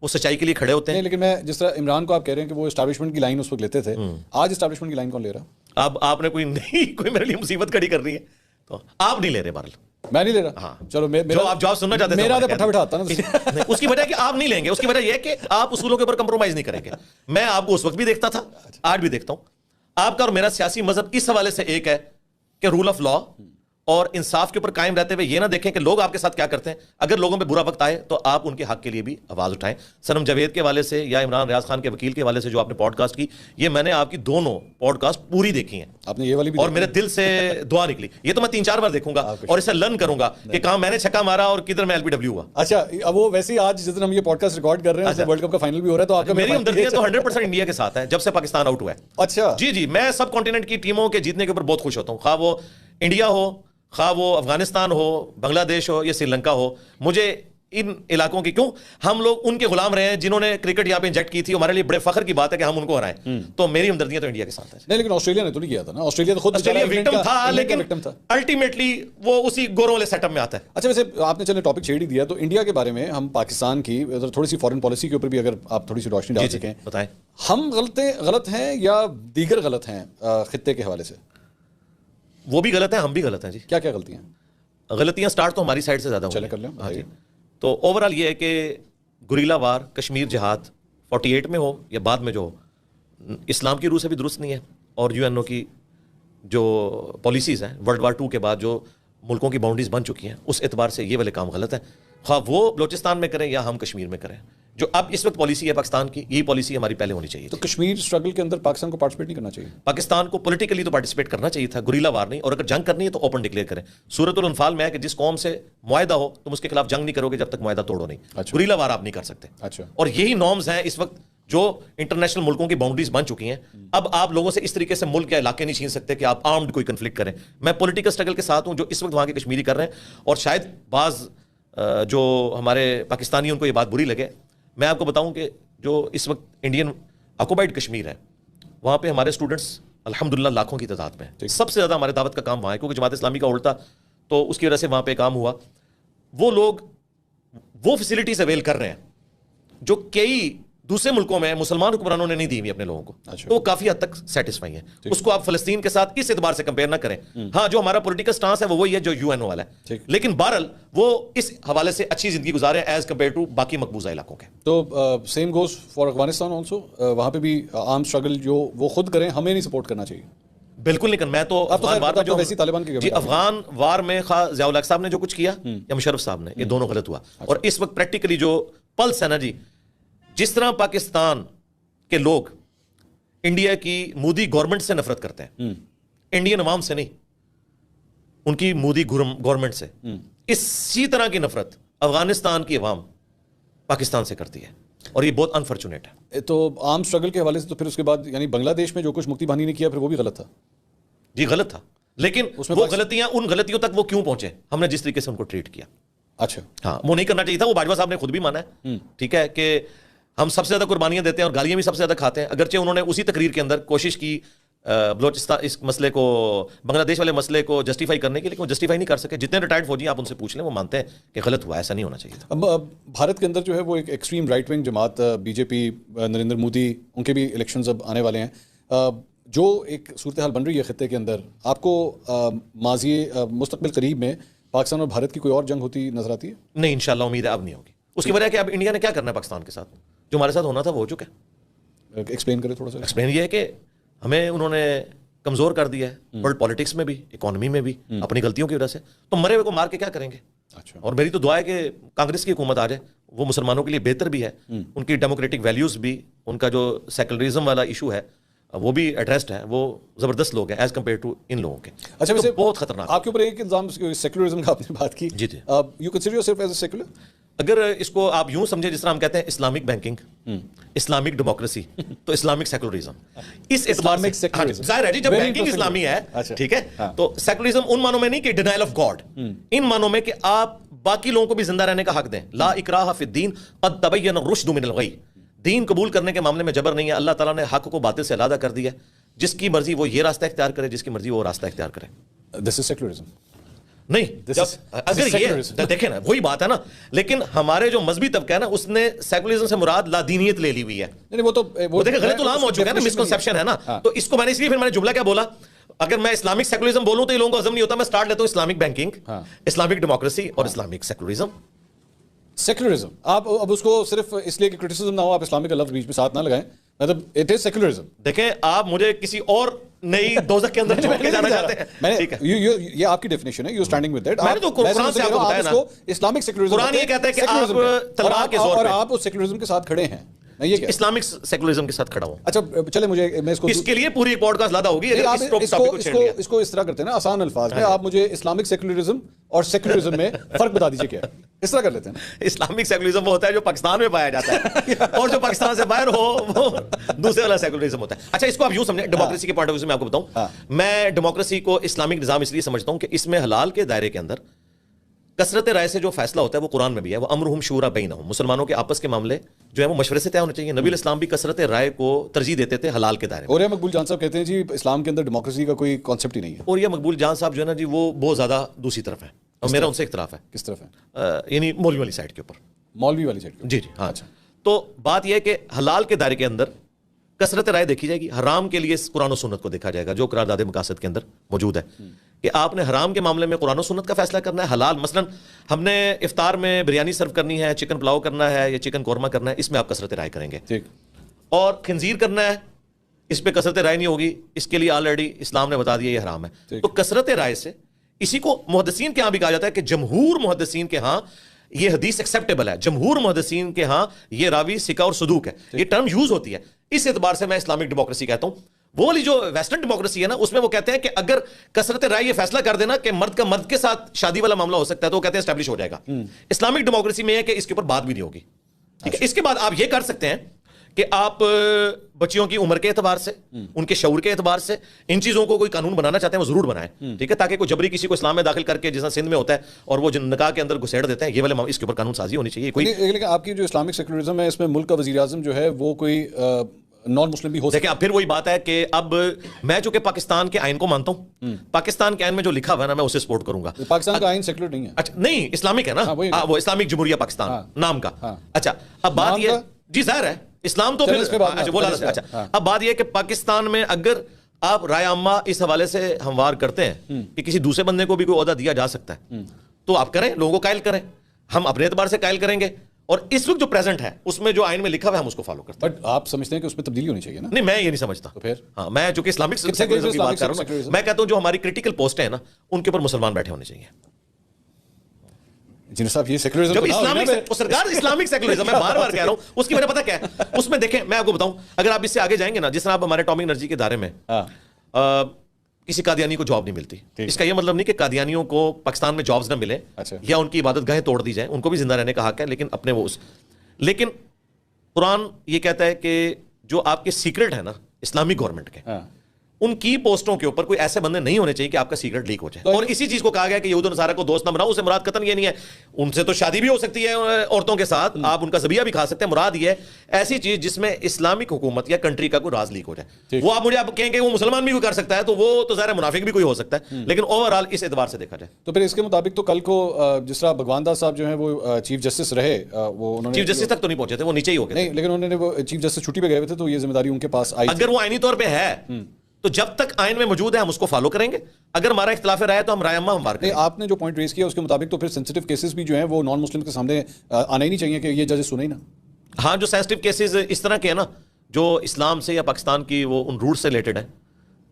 وہ سچائی کے لیے کھڑے ہوتے ہیں. لیکن میں جس طرح عمران کو آپ کہہ رہے ہیں کہ وہ اسٹیبلشمنٹ کی لائن اس وقت لیتے تھے, آج اسٹیبلشمنٹ کی لائن کون لے رہا؟ اب آپ نے کوئی میرے لیے مصیبت کھڑی کر رہی ہے تو آپ نہیں لے رہے. بہرحال میں نہیں لے رہا. ہاں چلو, جو آپ جواب سننا چاہتے ہیں میرا پٹھا بٹھاتا نا. اس کی وجہ کہ آپ نہیں لیں گے, اس کی وجہ یہ ہے کہ آپ اصولوں کے اوپر کمپرومائز نہیں کریں گے. میں آپ کو اس وقت بھی دیکھتا تھا, آج بھی دیکھتا ہوں. آپ کا اور میرا سیاسی مذہب اس حوالے سے ایک ہے کہ رول آف لا اور انصاف کے اوپر قائم رہتے ہوئے یہ نہ دیکھیں کہ لوگ آپ کے ساتھ کیا کرتے ہیں. اگر لوگوں پہ برا وقت آئے تو آپ ان کے حق کے لیے بھی آواز اٹھائیں. صنم جاوید کے حوالے سے یا عمران ریاض خان کے وکیل کے حوالے سے جو آپ نے پوڈ کاسٹ کی, یہ میں نے آپ کی دونوں پوڈ کاسٹ پوری دیکھی ہیں. آپ نے یہ والی بھی, اور میرے دل سے دعا نکلی. یہ تو میں 3-4 بار دیکھوں گا اور اسے لرن کروں گا کہ کہاں میں نے چھکا مارا اور کدھر میں LBW ہوا. اچھا, اب وہ ویسے ہی آج جس دن ہم یہ پوڈ کاسٹ ریکارڈ کر رہے ہیں ورلڈ کپ کا فائنل بھی ہو رہا ہے, تو آپ کا میری ہمدردیت تو 100% انڈیا کے ساتھ ہے جب سے پاکستان آؤٹ ہوا ہے. اچھا جی, میں سب کانٹیننٹ کی ٹیموں کے جیتنے کے اوپر بہت خوش ہوتا ہوں, خواہ وہ انڈیا ہو, خواہ وہ افغانستان ہو, بنگلہ دیش ہو یا سری لنکا ہو. مجھے ان علاقوں کی, کیوں ہم لوگ ان کے غلام رہے ہیں جنہوں نے کرکٹ یہاں پہ انجیکٹ کی تھی. ہمارے لیے بڑے فخر کی بات ہے کہ ہم ان کو ہرائیں. تو میری ہمدردیاں تو انڈیا کے ساتھ ہے. نہیں, لیکن آسٹریلیا نے تو نہیں کیا تھا نا. آسٹریلیا تو خود وکٹم تھا, لیکن الٹیمیٹلی وہ اسی گوروں والے سیٹ اپ میں آتا ہے. اچھا, ویسے آپ نے چلے ٹاپک چھیڑ ہی دیا, تو انڈیا کے بارے میں ہم پاکستان کی تھوڑی سی فارن پالیسی کے اوپر بھی اگر آپ تھوڑی سی روشنی ڈال سکیں, بتائیں. ہم غلط ہیں یا دیگر غلط ہیں خطے کے حوالے سے؟ وہ بھی غلط ہے, ہم بھی غلط ہیں. جی, کیا کیا غلطیاں؟ غلطیاں سٹارٹ تو ہماری سائڈ سے زیادہ چلے کر لیں. ہاں جی, تو اوور آل یہ ہے کہ گریلا وار, کشمیر جہاد 48 میں ہو یا بعد میں جو ہو, اسلام کی روح سے بھی درست نہیں ہے. اور UNO کی جو پالیسیز ہیں ورلڈ وار 2 کے بعد جو ملکوں کی باؤنڈریز بن چکی ہیں, اس اعتبار سے یہ والے کام غلط ہیں. خواہ وہ بلوچستان میں کریں یا ہم کشمیر میں کریں. جو اب اس وقت پالیسی ہے پاکستان کی, یہی پالیسی ہماری پہلے ہونی چاہیے. تو کشمیر اسٹرگل کے اندر پاکستان کو پارٹیسپیٹ نہیں کرنا چاہیے؟ پاکستان کو پولیٹیکلی تو پارٹیسپیٹ کرنا چاہیے تھا, گریلا وار نہیں. اور اگر جنگ کرنی ہے تو اوپن ڈکلیئر کریں. سورۃ الانفال میں ہے کہ جس قوم سے معاہدہ ہو تم اس کے خلاف جنگ نہیں کرو گے جب تک معاہدہ توڑو نہیں. گریلا وار آپ نہیں کر سکتے. اچھا, اور یہی نارمز ہیں اس وقت جو انٹرنیشنل ملکوں کی باؤنڈریز بن چکی ہیں. اب آپ لوگوں سے اس طریقے سے ملک یا علاقے نہیں چھین سکتے کہ آپ آرمڈ کوئی کنفلکٹ کریں. میں پولیٹیکل اسٹرگل کے ساتھ ہوں جو اس وقت وہاں کے کشمیری کر رہے ہیں, اور شاید بعض جو ہمارے پاکستانی ان کو یہ بات بری لگے. میں آپ کو بتاؤں کہ جو اس وقت انڈین آکوپائڈ کشمیر ہے, وہاں پہ ہمارے اسٹوڈنٹس الحمدللہ لاکھوں کی تعداد میں ہیں. سب سے زیادہ ہمارے دعوت کا کام وہاں ہے, کیونکہ جماعت اسلامی کا الٹا تو اس کی وجہ سے وہاں پہ کام ہوا. وہ لوگ وہ فیسلٹیز اویل کر رہے ہیں جو کئی دوسرے ملکوں میں مسلمان حکمرانوں نے نہیں دی ہوئی اپنے لوگوں کو, تو وہ کافی حد تک سیٹسفائی ہیں. اس کو آپ فلسطین کے ساتھ اس اعتبار سے کمپیئر نہ کریں. ہاں جو ہمارا پولیٹیکل سٹانس ہے وہ وہی ہے جو یو این او والا ہے, لیکن بہرحال وہ اس حوالے سے اچھی زندگی گزارے ایز کمپیئر ٹو باقی مقبوضہ علاقوں کے. تو same goes for Afghanistan also, وہاں پہ بھی آرم اسٹرگل جو وہ خود کریں, ہمیں نہیں سپورٹ کرنا چاہیے. بالکل نہیں کرنا. میں تو افغان وار میں جو طالبان کی جی افغان وار میں خواہ ضیاء الحق صاحب نے جو کچھ کیا یا مشرف صاحب نے, یہ دونوں غلط ہوا. اور اس وقت پریکٹیکلی جو پلس ہے نا جی, جس طرح پاکستان کے لوگ انڈیا کی مودی گورنمنٹ سے نفرت کرتے ہیں, انڈین عوام سے نہیں, ان کی مودی گورنمنٹ سے, اسی طرح کی نفرت افغانستان کی عوام پاکستان سے کرتی ہے, اور یہ بہت انفارچونیٹ ہے. تو آرم اسٹرگل کے حوالے سے تو پھر اس کے بعد یعنی بنگلہ دیش میں جو کچھ مکتی بہانی نے کیا پھر وہ بھی غلط تھا. جی غلط تھا, لیکن وہ غلطیاں ان غلطیوں تک وہ کیوں پہنچے, ہم نے جس طریقے سے ان کو ٹریٹ کیا. اچھا ہاں وہ نہیں کرنا چاہیے تھا. وہ باجوہ صاحب نے خود بھی مانا ہے, ٹھیک ہے, کہ ہم سب سے زیادہ قربانیاں دیتے ہیں اور گالیاں بھی سب سے زیادہ کھاتے ہیں. اگرچہ انہوں نے اسی تقریر کے اندر کوشش کی بلوچستان اس مسئلے کو, بنگلہ دیش والے مسئلے کو جسٹیفائی کرنے کی, لیکن وہ جسٹیفائی نہیں کر سکے. جتنے ریٹائرڈ فوجی آپ ان سے پوچھ لیں وہ مانتے ہیں کہ غلط ہوا, ایسا نہیں ہونا چاہیے تھا. اب بھارت کے اندر جو ہے وہ ایک ایکسٹریم رائٹ ونگ جماعت بی جے پی, نریندر مودی, ان کے بھی الیکشنز اب آنے والے ہیں. جو ایک صورتحال بن رہی ہے خطے کے اندر, آپ کو ماضی مستقبل قریب میں پاکستان اور بھارت کی کوئی اور جنگ ہوتی نظر آتی ہے؟ نہیں انشاءاللہ امید ہے اب نہیں ہوگی. اس کی وجہ ہے کہ اب انڈیا نے کیا کرنا ہے پاکستان کے ساتھ, جو ہمارے ساتھ ہونا تھا وہ ہو چکا ہے. ایکسپلین کریں تھوڑا سا. ایکسپلین یہ ہے کہ ہمیں انہوں نے کمزور کر دیا ہے ورلڈ پالیٹکس میں بھی, اکانومی میں بھی, اپنی غلطیوں کی وجہ سے. تو مرے ہوئے کو مار کے کیا کریں گے؟ اچھا. اور میری تو دعا ہے کہ کانگریس کی حکومت آ جائے, وہ مسلمانوں کے لیے بہتر بھی ہے, ان کی ڈیموکریٹک ویلیوز بھی, ان کا جو سیکولرزم والا ایشو ہے وہ بھی ایڈریسڈ ہے. وہ زبردست لوگ ہیں ایز کمپیئر ٹو ان لوگوں کے. اچھا ویسے بہت خطرناک. آپ کے اوپر ایک الزام سیکولرزم کا آپ نے بات کی. جی جی. You consider yourself as a secular? اگر اس کو آپ یوں سمجھیں جس طرح ہم کہتے ہیں اسلامک بینکنگ, اسلامک ڈیموکریسی, تو اسلامک سیکولرزم. اس اعتبار سے ظاہر ہے جی جب بینکنگ اسلامی ہے, ٹھیک ہے, تو سیکولرزم ان معنوں میں نہیں کہ ڈینائل آف گاڈ, ان معنوں میں کہ آپ باقی لوگوں کو بھی زندہ رہنے کا حق دیں. لا اکراہ فی الدین قد تبین الرشد من الغی. دین قبول کرنے کے معاملے میں جبر نہیں ہے. اللہ تعالیٰ نے حق کو باطل سے علیحدہ کر دیا ہے. جس کی مرضی وہ یہ راستہ اختیار کرے, جس کی مرضی وہ راستہ اختیار کرے. دس از سیکولرزم. نہیں اگر یہ دیکھیں نا وہی بات ہے نا, لیکن ہمارے جو مذہبی طبقہ ہے نا اس نے سیکولرزم سے مراد لا دینیت لے لی ہوئی ہے. وہ تو دیکھیں غلط غلام ہو چکا ہے نا, مسکنسیپشن ہے نا. تو اس کو میں نے اس لیے پھر میں نے جملہ کیا بولا, اگر میں اسلامک سیکولرزم بولوں تو یہ لوگوں کو عزم نہیں ہوتا. میں سٹارٹ لیتا ہوں اسلامک بینکنگ, اسلامک ڈیموکریسی اور اسلامک سیکولرزم. سیکولرزم آپ اب اس کو صرف اس لیے کہ کرٹیسزم نہ ہو آپ اسلامک کا لفظ بیچ میں ساتھ نہ لگائیں, مطلب اٹ از سیکولرزم. دیکھیں آپ مجھے کسی اور نئی دوزخ کے اندر چھوڑ کے جانا چاہتے ہیں, ٹھیک ہے, یہ آپ کی ڈیفینیشن ہے, یو اسٹینڈنگ ود دیٹ. میں نے تو قرآن سے آپ کو بتایا نا, اسلامک سیکولرزم, قرآن یہ کہتا ہے کہ آپ تلوار کے زور اور پہ, آپ اس سیکولرزم کے ساتھ کھڑے ہیں. اسلامک سیکولرزم کے ساتھ کھڑا ہوں. اچھا چلے مجھے میں اس کے لیے پوری ایک پوڈ کاسٹ زیادہ ہوگی. اس کو اس طرح کرتے ہیں نا آسان الفاظ میں, آپ مجھے اسلامک سیکولرزم اور سیکولرزم میں فرق بتا دیجیے کیا, اس طرح کر لیتے ہیں. اسلامک سیکولرزم وہ ہوتا ہے جو پاکستان میں پایا جاتا ہے, اور جو پاکستان سے باہر ہو وہ دوسرے والا سیکولرزم ہوتا ہے. اچھا اس کو آپ یوں سمجھیں, ڈیموکریسی کے پوائنٹ آف ویو سے میں آپ کو بتاؤں, میں ڈیموکریسی کو اسلامک نظام اس لیے سمجھتا ہوں کہ اس میں حلال کے دائرے کے اندر کثرت رائے سے جو فیصلہ ہوتا ہے وہ قرآن میں بھی ہے, وہ امرہم شورا بینہم, مسلمانوں کے آپس کے معاملے جو ہے وہ مشورے سے طے ہونے چاہیے. نبی الاسلام بھی کثرت رائے کو ترجیح دیتے تھے حلال کے دائرے میں. اور یہ مقبول جان صاحب کہتے ہیں جی اسلام کے اندر ڈیموکریسی کا کوئی کانسیپٹ ہی نہیں ہے. اور یہ مقبول جان صاحب جو ہے نا جی وہ بہت زیادہ دوسری طرف ہے, اور میرا ان سے اختلاف ہے. کس طرف ہے؟ یعنی مولوی والی سائڈ کے اوپر. مولوی والی سائڈ؟ جی جی ہاں. تو بات یہ ہے کہ حلال کے دائرے کے اندر کثرت رائے دیکھی جائے گی, حرام کے لیے قرآن و سنت کو دیکھا جائے گا جو قرارداد مقاصد کے اندر موجود ہے, کہ آپ نے حرام کے معاملے میں قرآن و سنت کا فیصلہ کرنا ہے. حلال مثلا ہم نے افطار میں بریانی سرو کرنی ہے, چکن پلاؤ کرنا ہے یا چکن قورمہ کرنا ہے, اس میں آپ کثرت رائے کریں گے. اور خنزیر کرنا ہے, اس پہ کثرت رائے نہیں ہوگی, اس کے لیے آلریڈی اسلام نے بتا دیا یہ حرام ہے. تو کثرت رائے سے اسی کو محدثین کے ہاں بھی کہا جاتا ہے کہ جمہور محدثین کے ہاں یہ حدیث ایکسیپٹیبل ہے, جمہور محدثین کے ہاں یہ راوی ثقہ اور صدوق ہے. یہ ٹرم یوز ہوتی ہے. اس اعتبار سے میں اسلامک ڈیموکریسی کہتا ہوں. وہ والی جو ویسٹرن ڈیموکریسی ہے نا اس میں وہ کہتے ہیں کہ اگر کثرت رائے یہ فیصلہ کر دینا کہ مرد کا مرد کے ساتھ شادی والا معاملہ ہو سکتا ہے تو وہ کہتے ہیں اسٹیبلش ہو جائے گا. اسلامک ڈیموکریسی میں ہے کہ اس کے اوپر بات بھی نہیں ہوگی. ٹھیک ہے, اس کے بعد آپ یہ کر سکتے ہیں کہ آپ بچیوں کی عمر کے اعتبار سے, ان کے شعور کے اعتبار سے ان چیزوں کو کوئی قانون بنانا چاہتے ہیں وہ ضرور بنائیں. ٹھیک ہے, تاکہ کوئی جبری کسی کو اسلام میں داخل کر کے جیسا سندھ میں ہوتا ہے اور وہ نکاح کے اندر گھسیڑ دیتے ہیں, یہ والے اس کے اوپر قانون سازی ہونی چاہیے. لیکن آپ کی جو اسلامک سیکولرزم ہے اس میں ملک کا وزیر اعظم جو ہے وہ کوئی نان مسلم بھی ہو سکتا ہے. دیکھیں اب پھر وہی بات ہے کہ اب میں چونکہ پاکستان کے آئین کو مانتا ہوں, پاکستان کے آئین میں جو لکھا ہوا ہے نا میں اسے سپورٹ کروں گا. پاکستان کا آئین سیکولر نہیں ہے. اچھا نہیں اسلامک ہے نا, وہ اسلامک جمہوریہ پاکستان نام کا. اچھا اب بات یہ جی ظاہر ہے اسلام تو اچھا اب بات یہ کہ پاکستان میں اگر آپ رائے عامہ اس حوالے سے ہموار کرتے ہیں کہ کسی دوسرے بندے کو بھی کوئی عہدہ دیا جا سکتا ہے تو آپ کریں, لوگوں کو قائل کریں, ہم اپنے اعتبار سے قائل کریں گے, اور اس وقت جو پریزنٹ ہے اس میں جو آئین میں لکھا ہوا ہے ہم اس کو فالو کرتے ہیں. بٹ آپ سمجھتے ہیں کہ اس میں تبدیلی ہونی چاہیے نا؟ نہیں, میں یہ نہیں سمجھتا. تو پھر ہاں, میں چونکہ اسلامک سیکولرزم کی بات کر رہا ہوں, میں کہتا ہوں جو ہماری کریٹیکل پوسٹ ہیں نا ان کے اوپر مسلمان بیٹھے ہونے چاہیے. جنید صاحب یہ سیکولرزم جب اسلامک سرکار اسلامک سیکولرزم میں بار بار کہہ رہا ہوں, اس کی وجہ پتہ کیا ہے اس میں دیکھیں, میں آپ کو بتاؤں, اگر آپ اس سے آگے جائیں گے نا, جس طرح آپ ہمارے اٹامک انرجی کے ادارے میں کسی قادیانی کو جاب نہیں ملتی, اس کا یہ مطلب نہیں کہ قادیانیوں کو پاکستان میں جابز نہ ملے یا ان کی عبادت گاہیں توڑ دی جائیں, ان کو بھی زندہ رہنے کا حق ہے, لیکن اپنے وہ لیکن قرآن یہ کہتا ہے کہ جو آپ کے سیکرٹ ہے نا اسلامک گورنمنٹ کے, ان کی پوسٹوں کے اوپر کوئی ایسے بندے نہیں ہونے چاہیے کہ آپ کا سیکرٹ لیک ہو جائے. اور اسی چیز کو کہا گیا کہ یہود و نصارہ کو دوست نہ بناؤ, اسے مراد قطعاً یہ نہیں ہے ان سے تو شادی بھی ہو سکتی ہے عورتوں کے ساتھ, آپ ان کا ذبیحہ بھی کھا سکتے ہیں, مراد یہ ہے ایسی چیز جس میں اسلامک حکومت یا کنٹری کا کوئی راز لیک ہو جائے. وہ آپ مجھے آپ کہیں کہ وہ مسلمان بھی کر سکتا ہے تو وہ تو ظاہر منافق بھی کوئی ہو سکتا ہے, لیکن اوور آل اس اعتبار سے دیکھا جائے تو پھر اس کے مطابق تو کل کو جس طرح بھگوان داس صاحب جو ہیں وہ چیف جسٹس رہے, وہ انہوں نے چیف جسٹس تک تو نہیں پہنچے تھے, وہ نیچے ہی ہو گئے نہیں, لیکن انہوں نے وہ چیف جسٹس چھٹی پہ گئے ہوئے تھے تو یہ ذمہ داری ان کے پاس آئی. اگر وہ آئینی طور پہ ہے تو جب تک آئین میں موجود ہے ہم اس کو فالو کریں گے, اگر ہمارا اختلاف رائے تو ہم رائے عامہ ہموار کریں گے. آپ نے جو پوائنٹ ریز کیا اس کے مطابق تو پھر سینسیٹیو کیسز بھی جو ہیں وہ نان مسلم کے سامنے آنا ہی نہیں چاہیے کہ یہ ججز سنیں نا. ہاں, جو سینسیٹیو کیسز اس طرح کے ہیں نا جو اسلام سے یا پاکستان کی وہ ان روٹ سے ریلیٹڈ ہیں,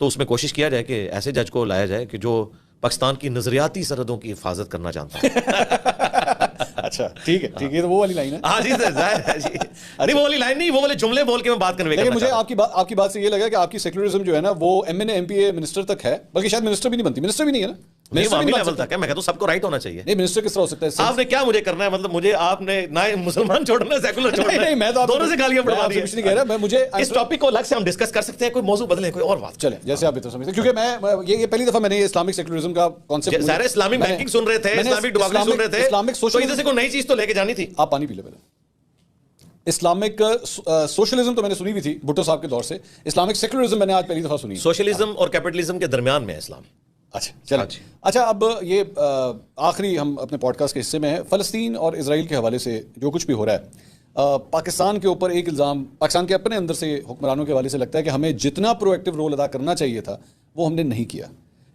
تو اس میں کوشش کیا جائے کہ ایسے جج کو لایا جائے کہ جو پاکستان کی نظریاتی سرحدوں کی حفاظت کرنا چاہتا ہے. اچھا ٹھیک ہے, ٹھیک ہے, تو وہ والی لائن ہے. ہاں جی سر, ظاہر ہے جی, نہیں وہ والی لائن نہیں, وہ والے جملے بول کے میں بات کرنے. لیکن مجھے آپ کی بات سے یہ لگا کہ آپ کی سیکولرزم جو ہے نا وہ ایم این اے, ایم پی اے, منسٹر تک ہے, بلکہ شاید منسٹر بھی نہیں بنتی, منسٹر بھی نہیں ہے نا, لیول تک ہے. میں کہتا ہوں سب کو رائٹ ہونا چاہیے. نہیں, منسٹر کس طرح ہو سکتا ہے؟ آپ نے کیا مجھے کرنا ہے, مطلب مجھے آپ نے نہ مسلمان چھوڑنا ہے سیکولر چھوڑنا ہے, میں تو دونوں سے گالیاں پڑوا دی. کچھ نہیں کہہ رہا میں, مجھے اس ٹاپک کو الگ سے ہم ڈسکس کر سکتے ہیں, کوئی موضوع بدلیں, کوئی اور بات چلیں جیسے آپ بہتر سمجھتے ہیں, کیونکہ میں یہ پہلی دفعہ میں نے اسلامک سیکولرزم کا کانسیپٹ, سارے اسلامک بینکنگ سن رہے تھے, اسلامک ڈیموکریسی سن رہے تھے, اسلامک تو ادھر سے کوئی نئی چیز تو لے کے جانی تھی. آپ پانی پی لیں پہلے. اسلامک سوشلزم تو میں نے سنی بھی تھی بھٹو صاحب کے دور سے, اسلامک سیکولرزم میں نے آج پہلی دفعہ سنی. سوشلزم اور کیپٹلزم کے درمیان میں ہے اسلام. اچھا چلیں, اچھا اب یہ آخری ہم اپنے پوڈ کاسٹ کے حصے میں ہیں. فلسطین اور اسرائیل کے حوالے سے جو کچھ بھی ہو رہا ہے, پاکستان کے اوپر ایک الزام پاکستان کے اپنے اندر سے حکمرانوں کے حوالے سے لگتا ہے کہ ہمیں جتنا پرو ایکٹیو رول ادا کرنا چاہیے تھا وہ ہم نے نہیں کیا.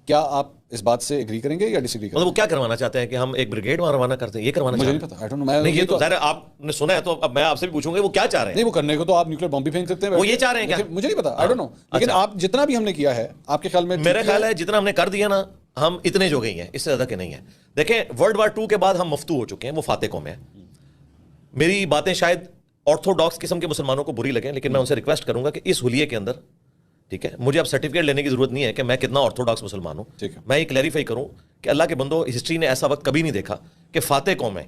کیا آپ اس بات سے ایگری کریں گے یا ڈس ایگری کریں گے؟ مطلب وہ کیا کروانا چاہتے ہیں کہ ہم ایک بریگیڈ وہاں روانہ کرتے ہیں, یہ کروانا مجھے نہیں پتا, آئی ڈونٹ نو. نہیں, یہ تو ظاہر آپ نے سنا ہے تو اب میں آپ سے بھی پوچھوں گا وہ کیا چاہ رہے ہیں. نہیں, وہ کرنے کو تو آپ نیوکلیر بم بھی پھینک سکتے ہیں, وہ یہ چاہ رہے ہیں کیا مجھے نہیں پتا, آئی ڈونٹ نو. لیکن آپ جتنا بھی ہم نے کیا ہے آپ کے خیال میں؟ میرا خیال ہے جتنا ہم نے کر دیا نا, ہم اتنے جو گئی ہیں, اس سے زیادہ کہ نہیں ہے. دیکھیں ورلڈ وار 2 کے بعد ہم مفتو ہو چکے ہیں, وہ فاتح قوم ہے. میری باتیں شاید آرتھوڈاکس قسم کے مسلمانوں کو بری لگیں, لیکن میں ان سے ریکویسٹ کروں گا کہ اس حلیے کے اندر, ٹھیک ہے, مجھے اب سرٹیفکیٹ لینے کی ضرورت نہیں ہے کہ میں کتنا آرتھوڈاکس مسلمان ہوں. میں یہ کلیریفائی کروں کہ اللہ کے بندو, ہسٹری نے ایسا وقت کبھی نہیں دیکھا کہ فاتح قومیں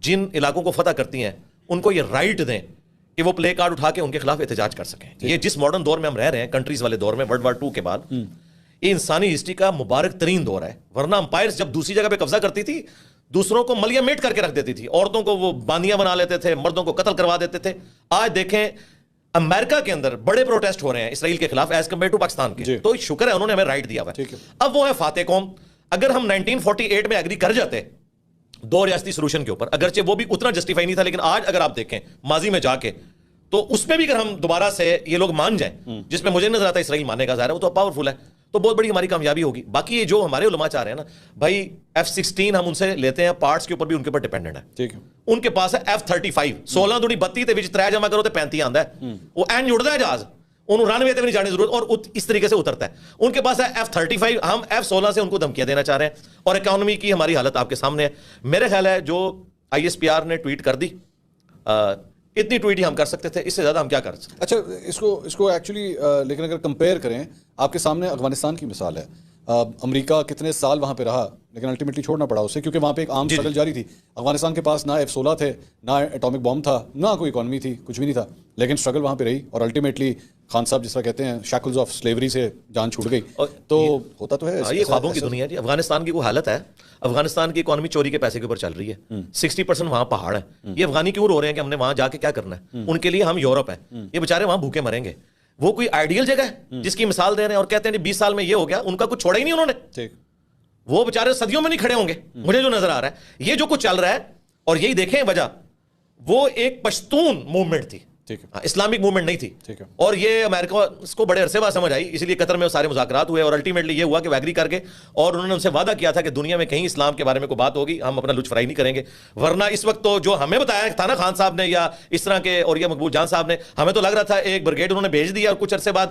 جن علاقوں کو فتح کرتی ہیں ان کو یہ رائٹ دیں کہ وہ پلے کارڈ اٹھا کے ان کے خلاف احتجاج کر سکیں. یہ جس ماڈرن دور میں ہم رہ رہے ہیں, کنٹریز والے دور میں, ورلڈ وار 2 کے بعد, یہ انسانی ہسٹری کا مبارک ترین دور ہے. ورنہ امپائرز جب دوسری جگہ پہ قبضہ کرتی تھی, دوسروں کو ملیا میٹ کر کے رکھ دیتی تھی, عورتوں کو وہ باندیاں بنا لیتے تھے, مردوں کو قتل کروا دیتے تھے. آج دیکھیں امریکہ کے اندر بڑے پروٹیسٹ ہو رہے ہیں اسرائیل کے خلاف ایز کمپیئر ٹو پاکستان کے. تو شکر ہے انہوں نے ہمیں رائٹ دیا ہوا ہے. اب وہ ہے فاتح قوم. اگر ہم 1948 میں ایگری کر جاتے 2 ریاستی سولوشن کے اوپر, اگرچہ وہ بھی اتنا جسٹیفائی نہیں تھا, لیکن آج اگر آپ دیکھیں ماضی میں جا کے, تو اس میں بھی اگر ہم دوبارہ سے یہ لوگ مان جائیں, جس میں مجھے نظر آتا ہے اسرائیل ماننے کا ظاہر ہے, وہ تو پاورفل ہے, تو بہت بڑی ہماری کامیابی ہوگی. باقی یہ جو ہمارے علماء چاہ رہے ہیں نا بھائی, F-16 ہم ان سے لیتے ہیں, پارٹس کے اوپر بھی ان کے اوپر ڈیپینڈنٹ ہے. ٹھیک ہے, ان کے پاس ہے F-35 16 دوڑی 32 تے وچ 3 جمع کرو تے 35 آندا ہے, وہ این جڑدا ہے جہاز, انہوں رن وے تے بھی نہیں جانے کی ضرورت, اور اس طریقے سے اترتا ہے. ان کے پاس ہے F-35, ہم F-16 سے ان کو دھمکیاں دینا چاہ رہے ہیں, اور اکانومی کی ہماری حالت آپ کے سامنے ہے. میرے خیال ہے جو ISPR نے ٹویٹ کر دی, اتنی ٹویٹ ہی ہم کر سکتے تھے, اس سے زیادہ ہم کیا کر سکتے. اچھا, اس کو ایکچولی لیکن اگر کمپیئر کریں, آپ کے سامنے افغانستان کی مثال ہے. امریکہ کتنے سال وہاں پہ رہا, لیکن الٹیمیٹلی چھوڑنا پڑا اسے, کیونکہ وہاں پہ ایک عام اسٹرگل جاری تھی. افغانستان کے پاس نہ F-16 تھے, نہ ایٹامک بام تھا, نہ کوئی اکانومی تھی, کچھ بھی نہیں تھا, لیکن اسٹرگل وہاں پہ رہی, اور الٹیمیٹلی خان صاحب جس طرح کہتے ہیں شیکلز آف سلیوری سے جان چھوٹ گئی. تو ہوتا تو ہے, یہ خوابوں کی دنیا ہے. افغانستان کی کوئی حالت ہے, افغانستان کی اکانومی چوری کے پیسے کے اوپر چل رہی ہے, 60% وہاں پہاڑ ہے. یہ افغانی کیوں رو رہے ہیں کہ ہم نے وہاں جا کے کیا کرنا ہے, ان کے لیے ہم یورپ ہیں, یہ بیچارے وہاں بھوکے مریں گے. وہ کوئی آئیڈیل جگہ ہے جس کی مثال دے رہے ہیں اور کہتے ہیں 20 سال میں یہ ہو گیا, ان کا کچھ چھوڑا ہی نہیں انہوں نے. وہ بیچارے صدیوں میں نہیں کھڑے ہوں گے. مجھے جو نظر آ رہا ہے یہ جو کچھ چل رہا ہے, اور یہی دیکھیں وجہ, وہ ایک پشتون موومنٹ تھی. ٹھیک ہے, اسلامک موومنٹ نہیں تھی. ٹھیک ہے, اور یہ امریکہ اس کو بڑے عرصے بعد سمجھ آئی, اس لیے قطر میں سارے مذاکرات ہوئے اور الٹیمیٹلی یہ ہوا کہ وہ ایگری کر کے, اور انہوں نے ان سے وعدہ کیا تھا کہ دنیا میں کہیں اسلام کے بارے میں کوئی بات ہوگی ہم اپنا لچ فرائی نہیں کریں گے. ورنہ اس وقت تو جو ہمیں بتایا تھا نا خان صاحب نے یا اس طرح کے اور یہ مقبول جان صاحب نے, ہمیں تو لگ رہا تھا ایک بریگیڈ انہوں نے بھیج دیا اور کچھ عرصے بعد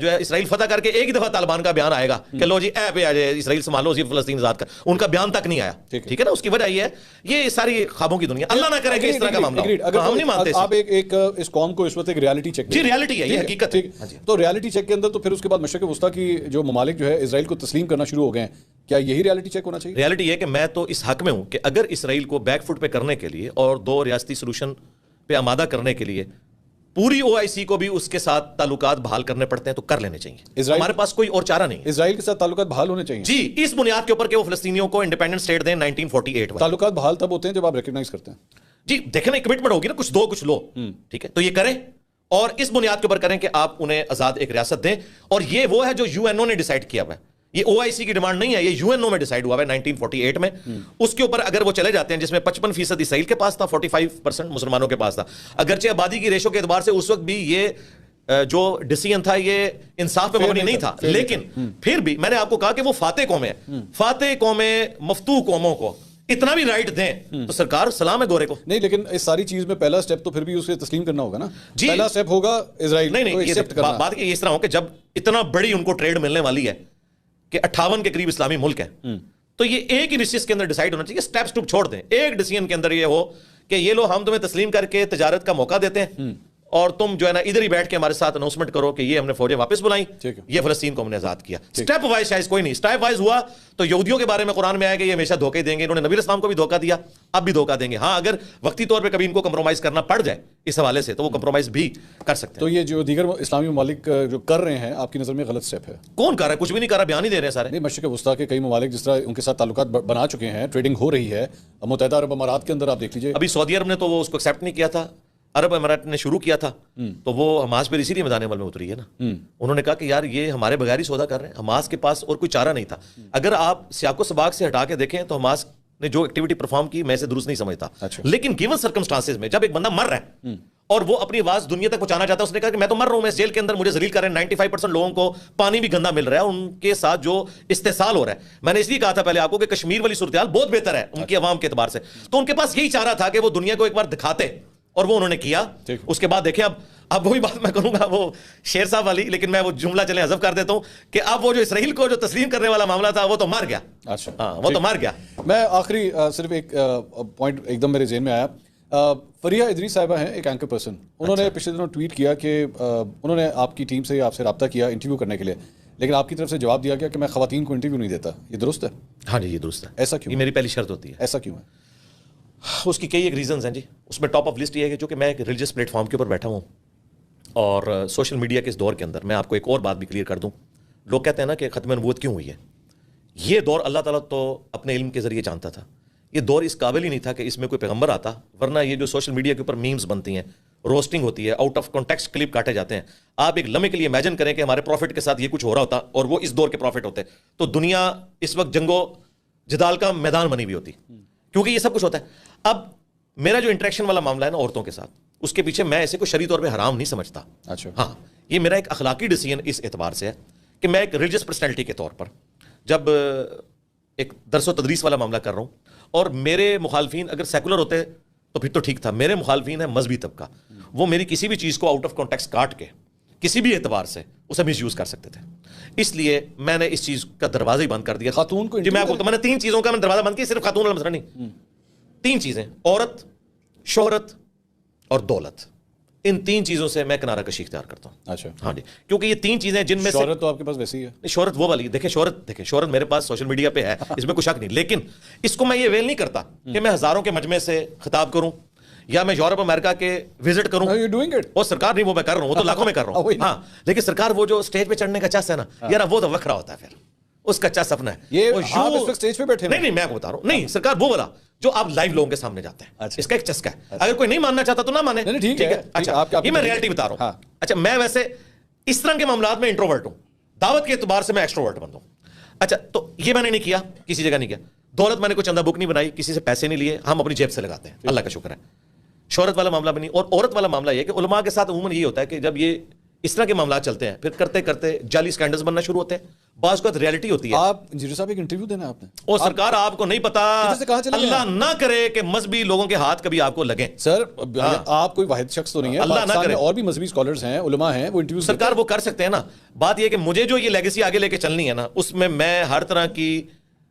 جو ہے اسرائیل فتح کر کے ایک ہی دفعہ طالبان کا بیان آئے گا کہ لو جی اے پہ آ جائے اسرائیل سنبھالو جی فلسطین آزاد کر, ان کا بیان تک نہیں آیا. ٹھیک ہے نا, اس کی وجہ یہ ہے یہ ساری خوابوں کی دنیا, اللہ نہ کرے کہ اس طرح کا معاملہ ہم نہیں مانتے. آپ ایک اس قوم کو اس وقت ایک ریالٹی چیک, جی ریالٹی ہے, یہ حقیقت ہے. تو ریالٹی چیک کے اندر تو پھر اس کے بعد مشرق وسطیٰ کی جو ممالک جو ہے اسرائیل کو تسلیم کرنا شروع ہو گئے ہیں, کیا یہی ریالٹی چیک ہونا چاہیے؟ ریالٹی یہ کہ میں تو اس حق میں ہوں کہ اگر اسرائیل کو بیک فٹ پہ کرنے کے لیے اور دو ریاستی سولوشن پہ آمادہ کرنے کے لیے پوری OIC کو بھی اس کے ساتھ تعلقات بحال کرنے پڑتے ہیں تو کر لینے چاہیے. ہمارے پاس کوئی اور چارہ نہیں. اسرائیل کے ساتھ تعلقات بحال ہونے چاہیے جی, اس بنیاد کے اوپر کہ وہ فلسطینیوں کو انڈیپینڈنٹ اسٹیٹ دیں 1948 میں. تعلقات بحال تب ہوتے ہیں جب آپ ریکگنائز کرتے ہیں. جی دیکھیں نا, کمٹمنٹ ہوگی نا, کچھ دو کچھ لو, ٹھیک ہے, تو یہ کریں اور اس بنیاد کے اوپر کریں کہ آپ انہیں آزاد ایک ریاست دیں. اور یہ وہ ہے جو UNO نے ڈیسائیڈ کیا ہوا ہے, یہ OIC کی ڈیمانڈ نہیں ہے, یہ UNO میں ڈیسائیڈ ہوا ہے 1948 میں. اس کے اوپر اگر وہ چلے جاتے ہیں, جس میں 55% اسرائیل کے پاس تھا, 45% مسلمانوں کے پاس تھا. اگرچہ آبادی کی ریشو کے اعتبار سے اس وقت بھی یہ جو ڈیسیژن تھا یہ انصاف پہ مبنی نہیں تھا, لیکن پھر بھی میں نے آپ کو کہا کہ وہ فاتح قومیں ہیں, فاتح قومیں مفتوح قوموں کو اتنا بھی رائٹ دیں تو سرکار سلام ہے گورے کو. نہیں, لیکن اس ساری چیز میں پہلا سٹیپ تو پھر بھی اسے تسلیم کرنا ہوگا نا. جی, پہلا سٹیپ ہوگا اسرائیل نہیں, بات یہ اس طرح ہو کہ جب اتنا بڑی ان کو ٹریڈ ملنے والی ہے کہ 58 کے قریب اسلامی ملک ہے, تو یہ ایک ہی ڈسیژن کے اندر ڈیسائیڈ ہونا چاہیے. سٹیپس ٹو چھوڑ دیں, ایک ڈیسیژن کے اندر یہ ہو کہ یہ لو ہم تمہیں تسلیم کر کے تجارت کا موقع دیتے ہیں اور تم جو ہے نا ادھر ہی بیٹھ کے ہمارے ساتھ اناؤنسمنٹ کرو کہ یہ ہم نے فوجیں واپس بلائیں, یہ فلسطین کو ہم نے آزاد کیا. سٹیپ وائز شاید کوئی نہیں, سٹیپ وائز ہوا تو یہودیوں کے بارے میں قرآن میں آیا کہ یہ ہمیشہ دھوکے دیں گے, انہوں نے نبی اسلام کو بھی دھوکہ دیا, اب بھی دھوکہ دیں گے. ہاں اگر وقتی طور پہ کبھی ان کو کمپرومائز کرنا پڑ جائے اس حوالے سے تو وہ کمپرومائز بھی کر سکتے ہیں. تو یہ جو دیگر اسلامی ممالک جو کر رہے ہیں آپ کی نظر میں غلط سٹیپ ہے؟ کون کر رہا ہے؟ کچھ بھی نہیں کر رہا, بیان ہی دے رہے ہیں سارے. نہیں, مشرق وسطیٰ کے کئی ممالک جس طرح ان کے ساتھ تعلقات بنا چکے ہیں, ٹریڈنگ ہو رہی ہے. متحدہ عرب امارات کے اندر آپ دیکھ لیجیے, ابھی سعودی عرب نے تو وہ اس کو ایکسیپٹ نہیں کیا تھا, عرب امارات نے شروع کیا تھا, تو وہ حماس پہ اسی لیے میدان عمل میں اتری ہے نا. انہوں نے کہا کہ یار یہ ہمارے بغیر ہی سودا کر رہے ہیں, حماس کے پاس اور کوئی چارہ نہیں تھا. اگر آپ سیاق و سباق سے ہٹا کے دیکھیں تو حماس نے جو ایکٹیویٹی پرفارم کی میں اسے درست نہیں سمجھتا, لیکن گیون سرکمسٹانسز میں جب ایک بندہ مر رہا ہے اور وہ اپنی آواز دنیا تک پہنچانا چاہتا ہے, اس نے کہا کہ میں تو مر رہا ہوں, میں اس جیل کے اندر مجھے ذلیل کر رہے ہیں, 95% لوگوں کو پانی بھی گندا مل رہا ہے, ان کے ساتھ جو استحصال ہو رہا ہے. میں نے اس لیے کہا تھا پہلے آپ کو کہ کشمیر والی صورتحال بہت بہتر ہے ان کی عوام کے اعتبار سے, تو ان کے پاس یہی چارہ تھا کہ وہ دنیا کو ایک بار دکھاتے, اور وہ انہوں نے کیا. اس کے بعد دیکھیں اب وہی بات میں کروں گا وہ شیر صاحب والی, لیکن میں وہ جملہ چلیں حذف کر دیتا ہوں کہ اب وہ جو اسرائیل کو جو تسلیم کرنے والا معاملہ تھا وہ تو مر گیا. اچھا, ہاں وہ تو مر گیا. میں آخری صرف ایک پوائنٹ ایک دم میرے ذہن میں آیا. فریہ ادریس صاحبہ ہیں ایک اینکر پرسن, انہوں نے پچھلے دنوں ٹویٹ کیا کہ انہوں نے آپ کی ٹیم سے آپ سے رابطہ کیا انٹرویو کرنے کے لیے, لیکن آپ کی طرف سے جواب دیا گیا کہ میں خواتین کو انٹرویو نہیں دیتا. یہ درست ہے؟ ہاں جی, یہ درست ہے. ایسا کیوں؟ یہ میری پہلی شرط ہوتی ہے. ایسا کیوں ہے؟ اس کی کئی ایک ریزنز ہیں جی. اس میں ٹاپ آف لسٹ یہ ہے کہ جو کہ میں ایک ریلیجس پلیٹ فارم کے اوپر بیٹھا ہوں اور سوشل میڈیا کے اس دور کے اندر میں آپ کو ایک اور بات بھی کلیئر کر دوں. لوگ کہتے ہیں نا کہ ختم نبوت کیوں ہوئی ہے. یہ دور اللہ تعالیٰ تو اپنے علم کے ذریعے جانتا تھا. یہ دور اس قابل ہی نہیں تھا کہ اس میں کوئی پیغمبر آتا, ورنہ یہ جو سوشل میڈیا کے اوپر میمز بنتی ہیں, روسٹنگ ہوتی ہے, آؤٹ آف کانٹیکسٹ کلپ کاٹے جاتے ہیں. آپ ایک لمحے کے لیے امیجن کریں کہ ہمارے پروفٹ کے ساتھ یہ کچھ ہو رہا ہوتا اور وہ اس دور کے پروفٹ ہوتے, تو دنیا اس وقت جنگ و جدال کا میدان بنی ہوئی ہوتی, کیونکہ یہ سب کچھ ہوتا ہے. اب میرا جو انٹریکشن والا معاملہ ہے نا عورتوں کے ساتھ, اس کے پیچھے میں ایسے کو شرعی طور پہ حرام نہیں سمجھتا. اچھا, ہاں یہ میرا ایک اخلاقی ڈیسیژن اس اعتبار سے ہے کہ میں ایک ریلیجس پرسنالٹی کے طور پر جب ایک درس و تدریس والا معاملہ کر رہا ہوں, اور میرے مخالفین اگر سیکولر ہوتے تو پھر تو ٹھیک تھا, میرے مخالفین ہیں مذہبی طبقہ, وہ میری کسی بھی چیز کو آؤٹ آف کانٹیکسٹ کاٹ کے کسی بھی اعتبار سے اسے مس یوز کر سکتے تھے. اس لیے میں نے اس چیز کا دروازہ ہی بند کر دیا. خاتون کو جی میں نے 3 چیزوں کا میں دروازہ بند کیا, صرف خاتون والا مسئلہ نہیں, 3 چیزیں, عورت, شہرت اور دولت. ان 3 چیزوں سے میں کنارہ کشی اختیار کرتا ہوں. اچھا, ہاں جی, کیونکہ یہ 3 چیزیں جن میں شہرت تو آپ کے پاس ویسی ہے. شہرت وہ والی دیکھیں, شہرت میرے پاس سوشل میڈیا پہ ہے, اس میں کوئی شک نہیں, لیکن اس کو میں یہ ویل نہیں کرتا کہ میں ہزاروں کے مجمع سے خطاب کروں یا میں یورپ امریکہ کے وزٹ کروں. وہ سرکار نہیں, وہ میں کر رہا ہوں, وہ تو لاکھوں میں کر رہا ہوں. ہاں لیکن سرکار وہ جو اسٹیج پہ چڑھنے کا چس ہے نا یار, وہ تو وکھرا ہوتا ہے, پھر اس کا چس اپنا ہے. یہ آپ اس وقت اسٹیج پہ بیٹھے نہیں, میں بتا رہا ہوں, نہیں سرکار وہ والا جو آپ لائیو لوگوں کے سامنے جاتے ہیں, اس کا ایک چسکا ہے. اگر کوئی نہیں ماننا چاہتا تو نہ مانے, ٹھیک ہے. اچھا, یہ میں ریئلٹی بتا رہا ہوں. اچھا, میں ویسے اس طرح کے معاملات میں انٹروورٹ ہوں, دعوت کے اعتبار سے میں ایکسٹروورٹ بن ہوں. اچھا, تو یہ میں نے نہیں کیا, کسی جگہ نہیں کیا. دولت میں نے کوئی چندہ بک نہیں بنائی, کسی سے پیسے نہیں لیے, ہم اپنی جیب سے لگاتے ہیں, اللہ کا شکر ہے. شہرت والا معاملہ بھی نہیں. اور عورت والا معاملہ یہ ہے کہ علماء کے ساتھ عموماً یہ ہوتا ہے کہ جب یہ اس طرح کے معاملات چلتے ہیں پھر کرتے کرتے جعلی سکینڈلز بننا شروع ہوتے ہیں. بعض کا ریالٹی ہوتی ہے. آپ انجینئر صاحب ایک انٹرویو دینا آپ نے, اور سرکار آپ کو نہیں پتا, اللہ نہ کرے کہ مذہبی لوگوں کے ہاتھ کبھی آپ کو لگیں. سر آپ کوئی واحد شخص تو نہیں ہے, اللہ نہ کرے. اور بھی مذہبی اسکالرز ہیں, علماء ہیں, وہ انٹرویو سرکار وہ کر سکتے ہیں نا. بات یہ کہ مجھے جو یہ لیگیسی آگے لے کے چلنی ہے نا, اس میں ہر طرح کی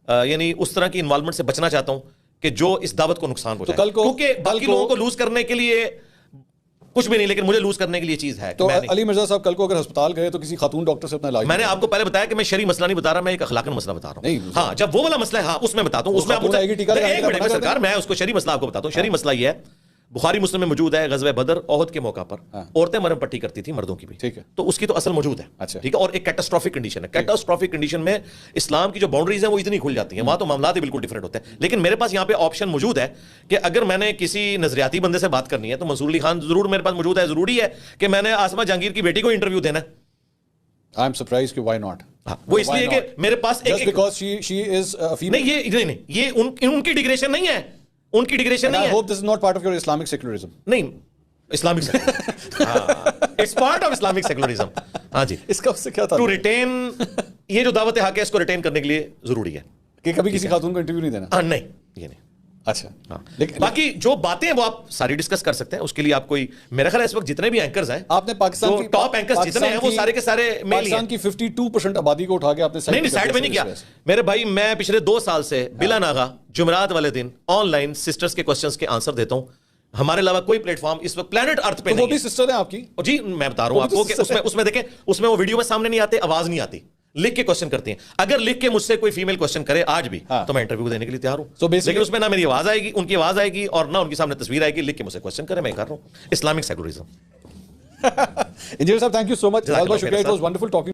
یعنی اس طرح کی انوالومنٹ سے بچنا چاہتا ہوں کہ جو اس دعوت کو نقصان پہنچائے, کیونکہ باقی لوگوں کو لوز کرنے کے لیے کچھ بھی نہیں, لیکن مجھے لوز کرنے کے لیے چیز ہے. تو علی مرزا صاحب کل کو اگر ہسپتال گئے تو کسی خاتون ڈاکٹر سے اپنا علاج, میں نے آپ کو پہلے بتایا کہ میں شرعی مسئلہ نہیں بتا رہا, میں ایک اخلاقی مسئلہ بتا رہا ہوں. ہاں جب وہ والا مسئلہ ہے ہاں اس میں بتاتا ہوں, اس میں آپ سرکار میں اس کو شرعی مسئلہ آپ کو بتاتا ہوں. شرعی مسئلہ یہ ہے, بخاری مسلم میں موجود ہے, غزوہ بدر احد کے موقع پر عورتیں مرہم پٹی کرتی تھی, مردوں کی بھی, ٹھیک ہے, تو اس کی تو اصل موجود ہے, ٹھیک ہے. اور ایک کیٹاسٹرافک کنڈیشن ہے. کیٹاسٹرافک کنڈیشن میں اسلام کی جو باؤنڈریز ہیں وہ اتنی کھل جاتی ہیں, وہاں تو معاملات ہی بالکل ڈفرینٹ ہوتے ہیں. لیکن میرے پاس یہاں پہ آپشن موجود ہے کہ اگر میں نے کسی نظریاتی بندے سے بات کرنی ہے تو منصور علی خان ضرور میرے پاس موجود ہے. ضروری ہے کہ میں نے آسمہ جہانگیر کی بیٹی کو انٹرویو دینا ہے. I am surprised کہ why not. وہ اس لیے کہ میرے پاس just because she is a female. نہیں, یہ ان کی ڈگریشن نہیں ہے, ان کی ڈگریشن نہیں ہے. I hope this is not part of your Islamic secularism. نہیں, Islamic it's part of Islamic secularism. ہاں جی, اس کا اس سے کیا تھا ٹو ریٹین, یہ جو دعوت حق ہے اس کو ریٹین کرنے کے لیے ضروری ہے کہ کبھی کسی خاتون کو انٹرویو نہیں دینا. نہیں, یہ نہیں. اچھا, باقی جو باتیں ہیں وہ آپ ساری ڈسکس کر سکتے ہیں. اس کے لیے آپ کوئی, میرا خیال ہے اس وقت جتنے بھی اینکرز ہیں, آپ نے پاکستان کی ٹاپ اینکرز جتنے ہیں وہ سارے کے سارے پاکستان کی 52% آبادی کو اٹھا کے آپ نے نہیں سائڈ میں نہیں کیا. میرے بھائی میں پچھلے 2 سال سے بلا ناغا جمعرات والے دن آن لائن سسٹرز کے کوسچنز کے آنسر دیتا ہوں. ہمارے علاوہ کوئی پلیٹ فارم اس وقت پلانٹ ارتھ پہ نہیں ہے. وہ بھی سسٹر ہیں آپ کی. جی میں بتا رہا ہوں آپ کو کہ اس میں دیکھیں, اس میں وہ ویڈیو میں سامنے نہیں آتے, آواز نہیں آتی, لکھ کے کوسچن کرتے ہیں. اگر لکھ کے مجھ سے کوئی فیمیل کوسچن کرے آج بھی تو میں انٹرویو دینے کے لیے تیار ہوں. لیکن اس میں نہ میری آواز آئے گی, ان کی آواز آئے گی, اور نہ ان کے سامنے تصویر آئے گی. لکھ کے مجھ سے کوسچن کرے, میں کر رہا ہوں. Islamic secularism. انجینئر صاحب تھینک یو سو مچ, بہت بہت شکریہ. It was wonderful talking.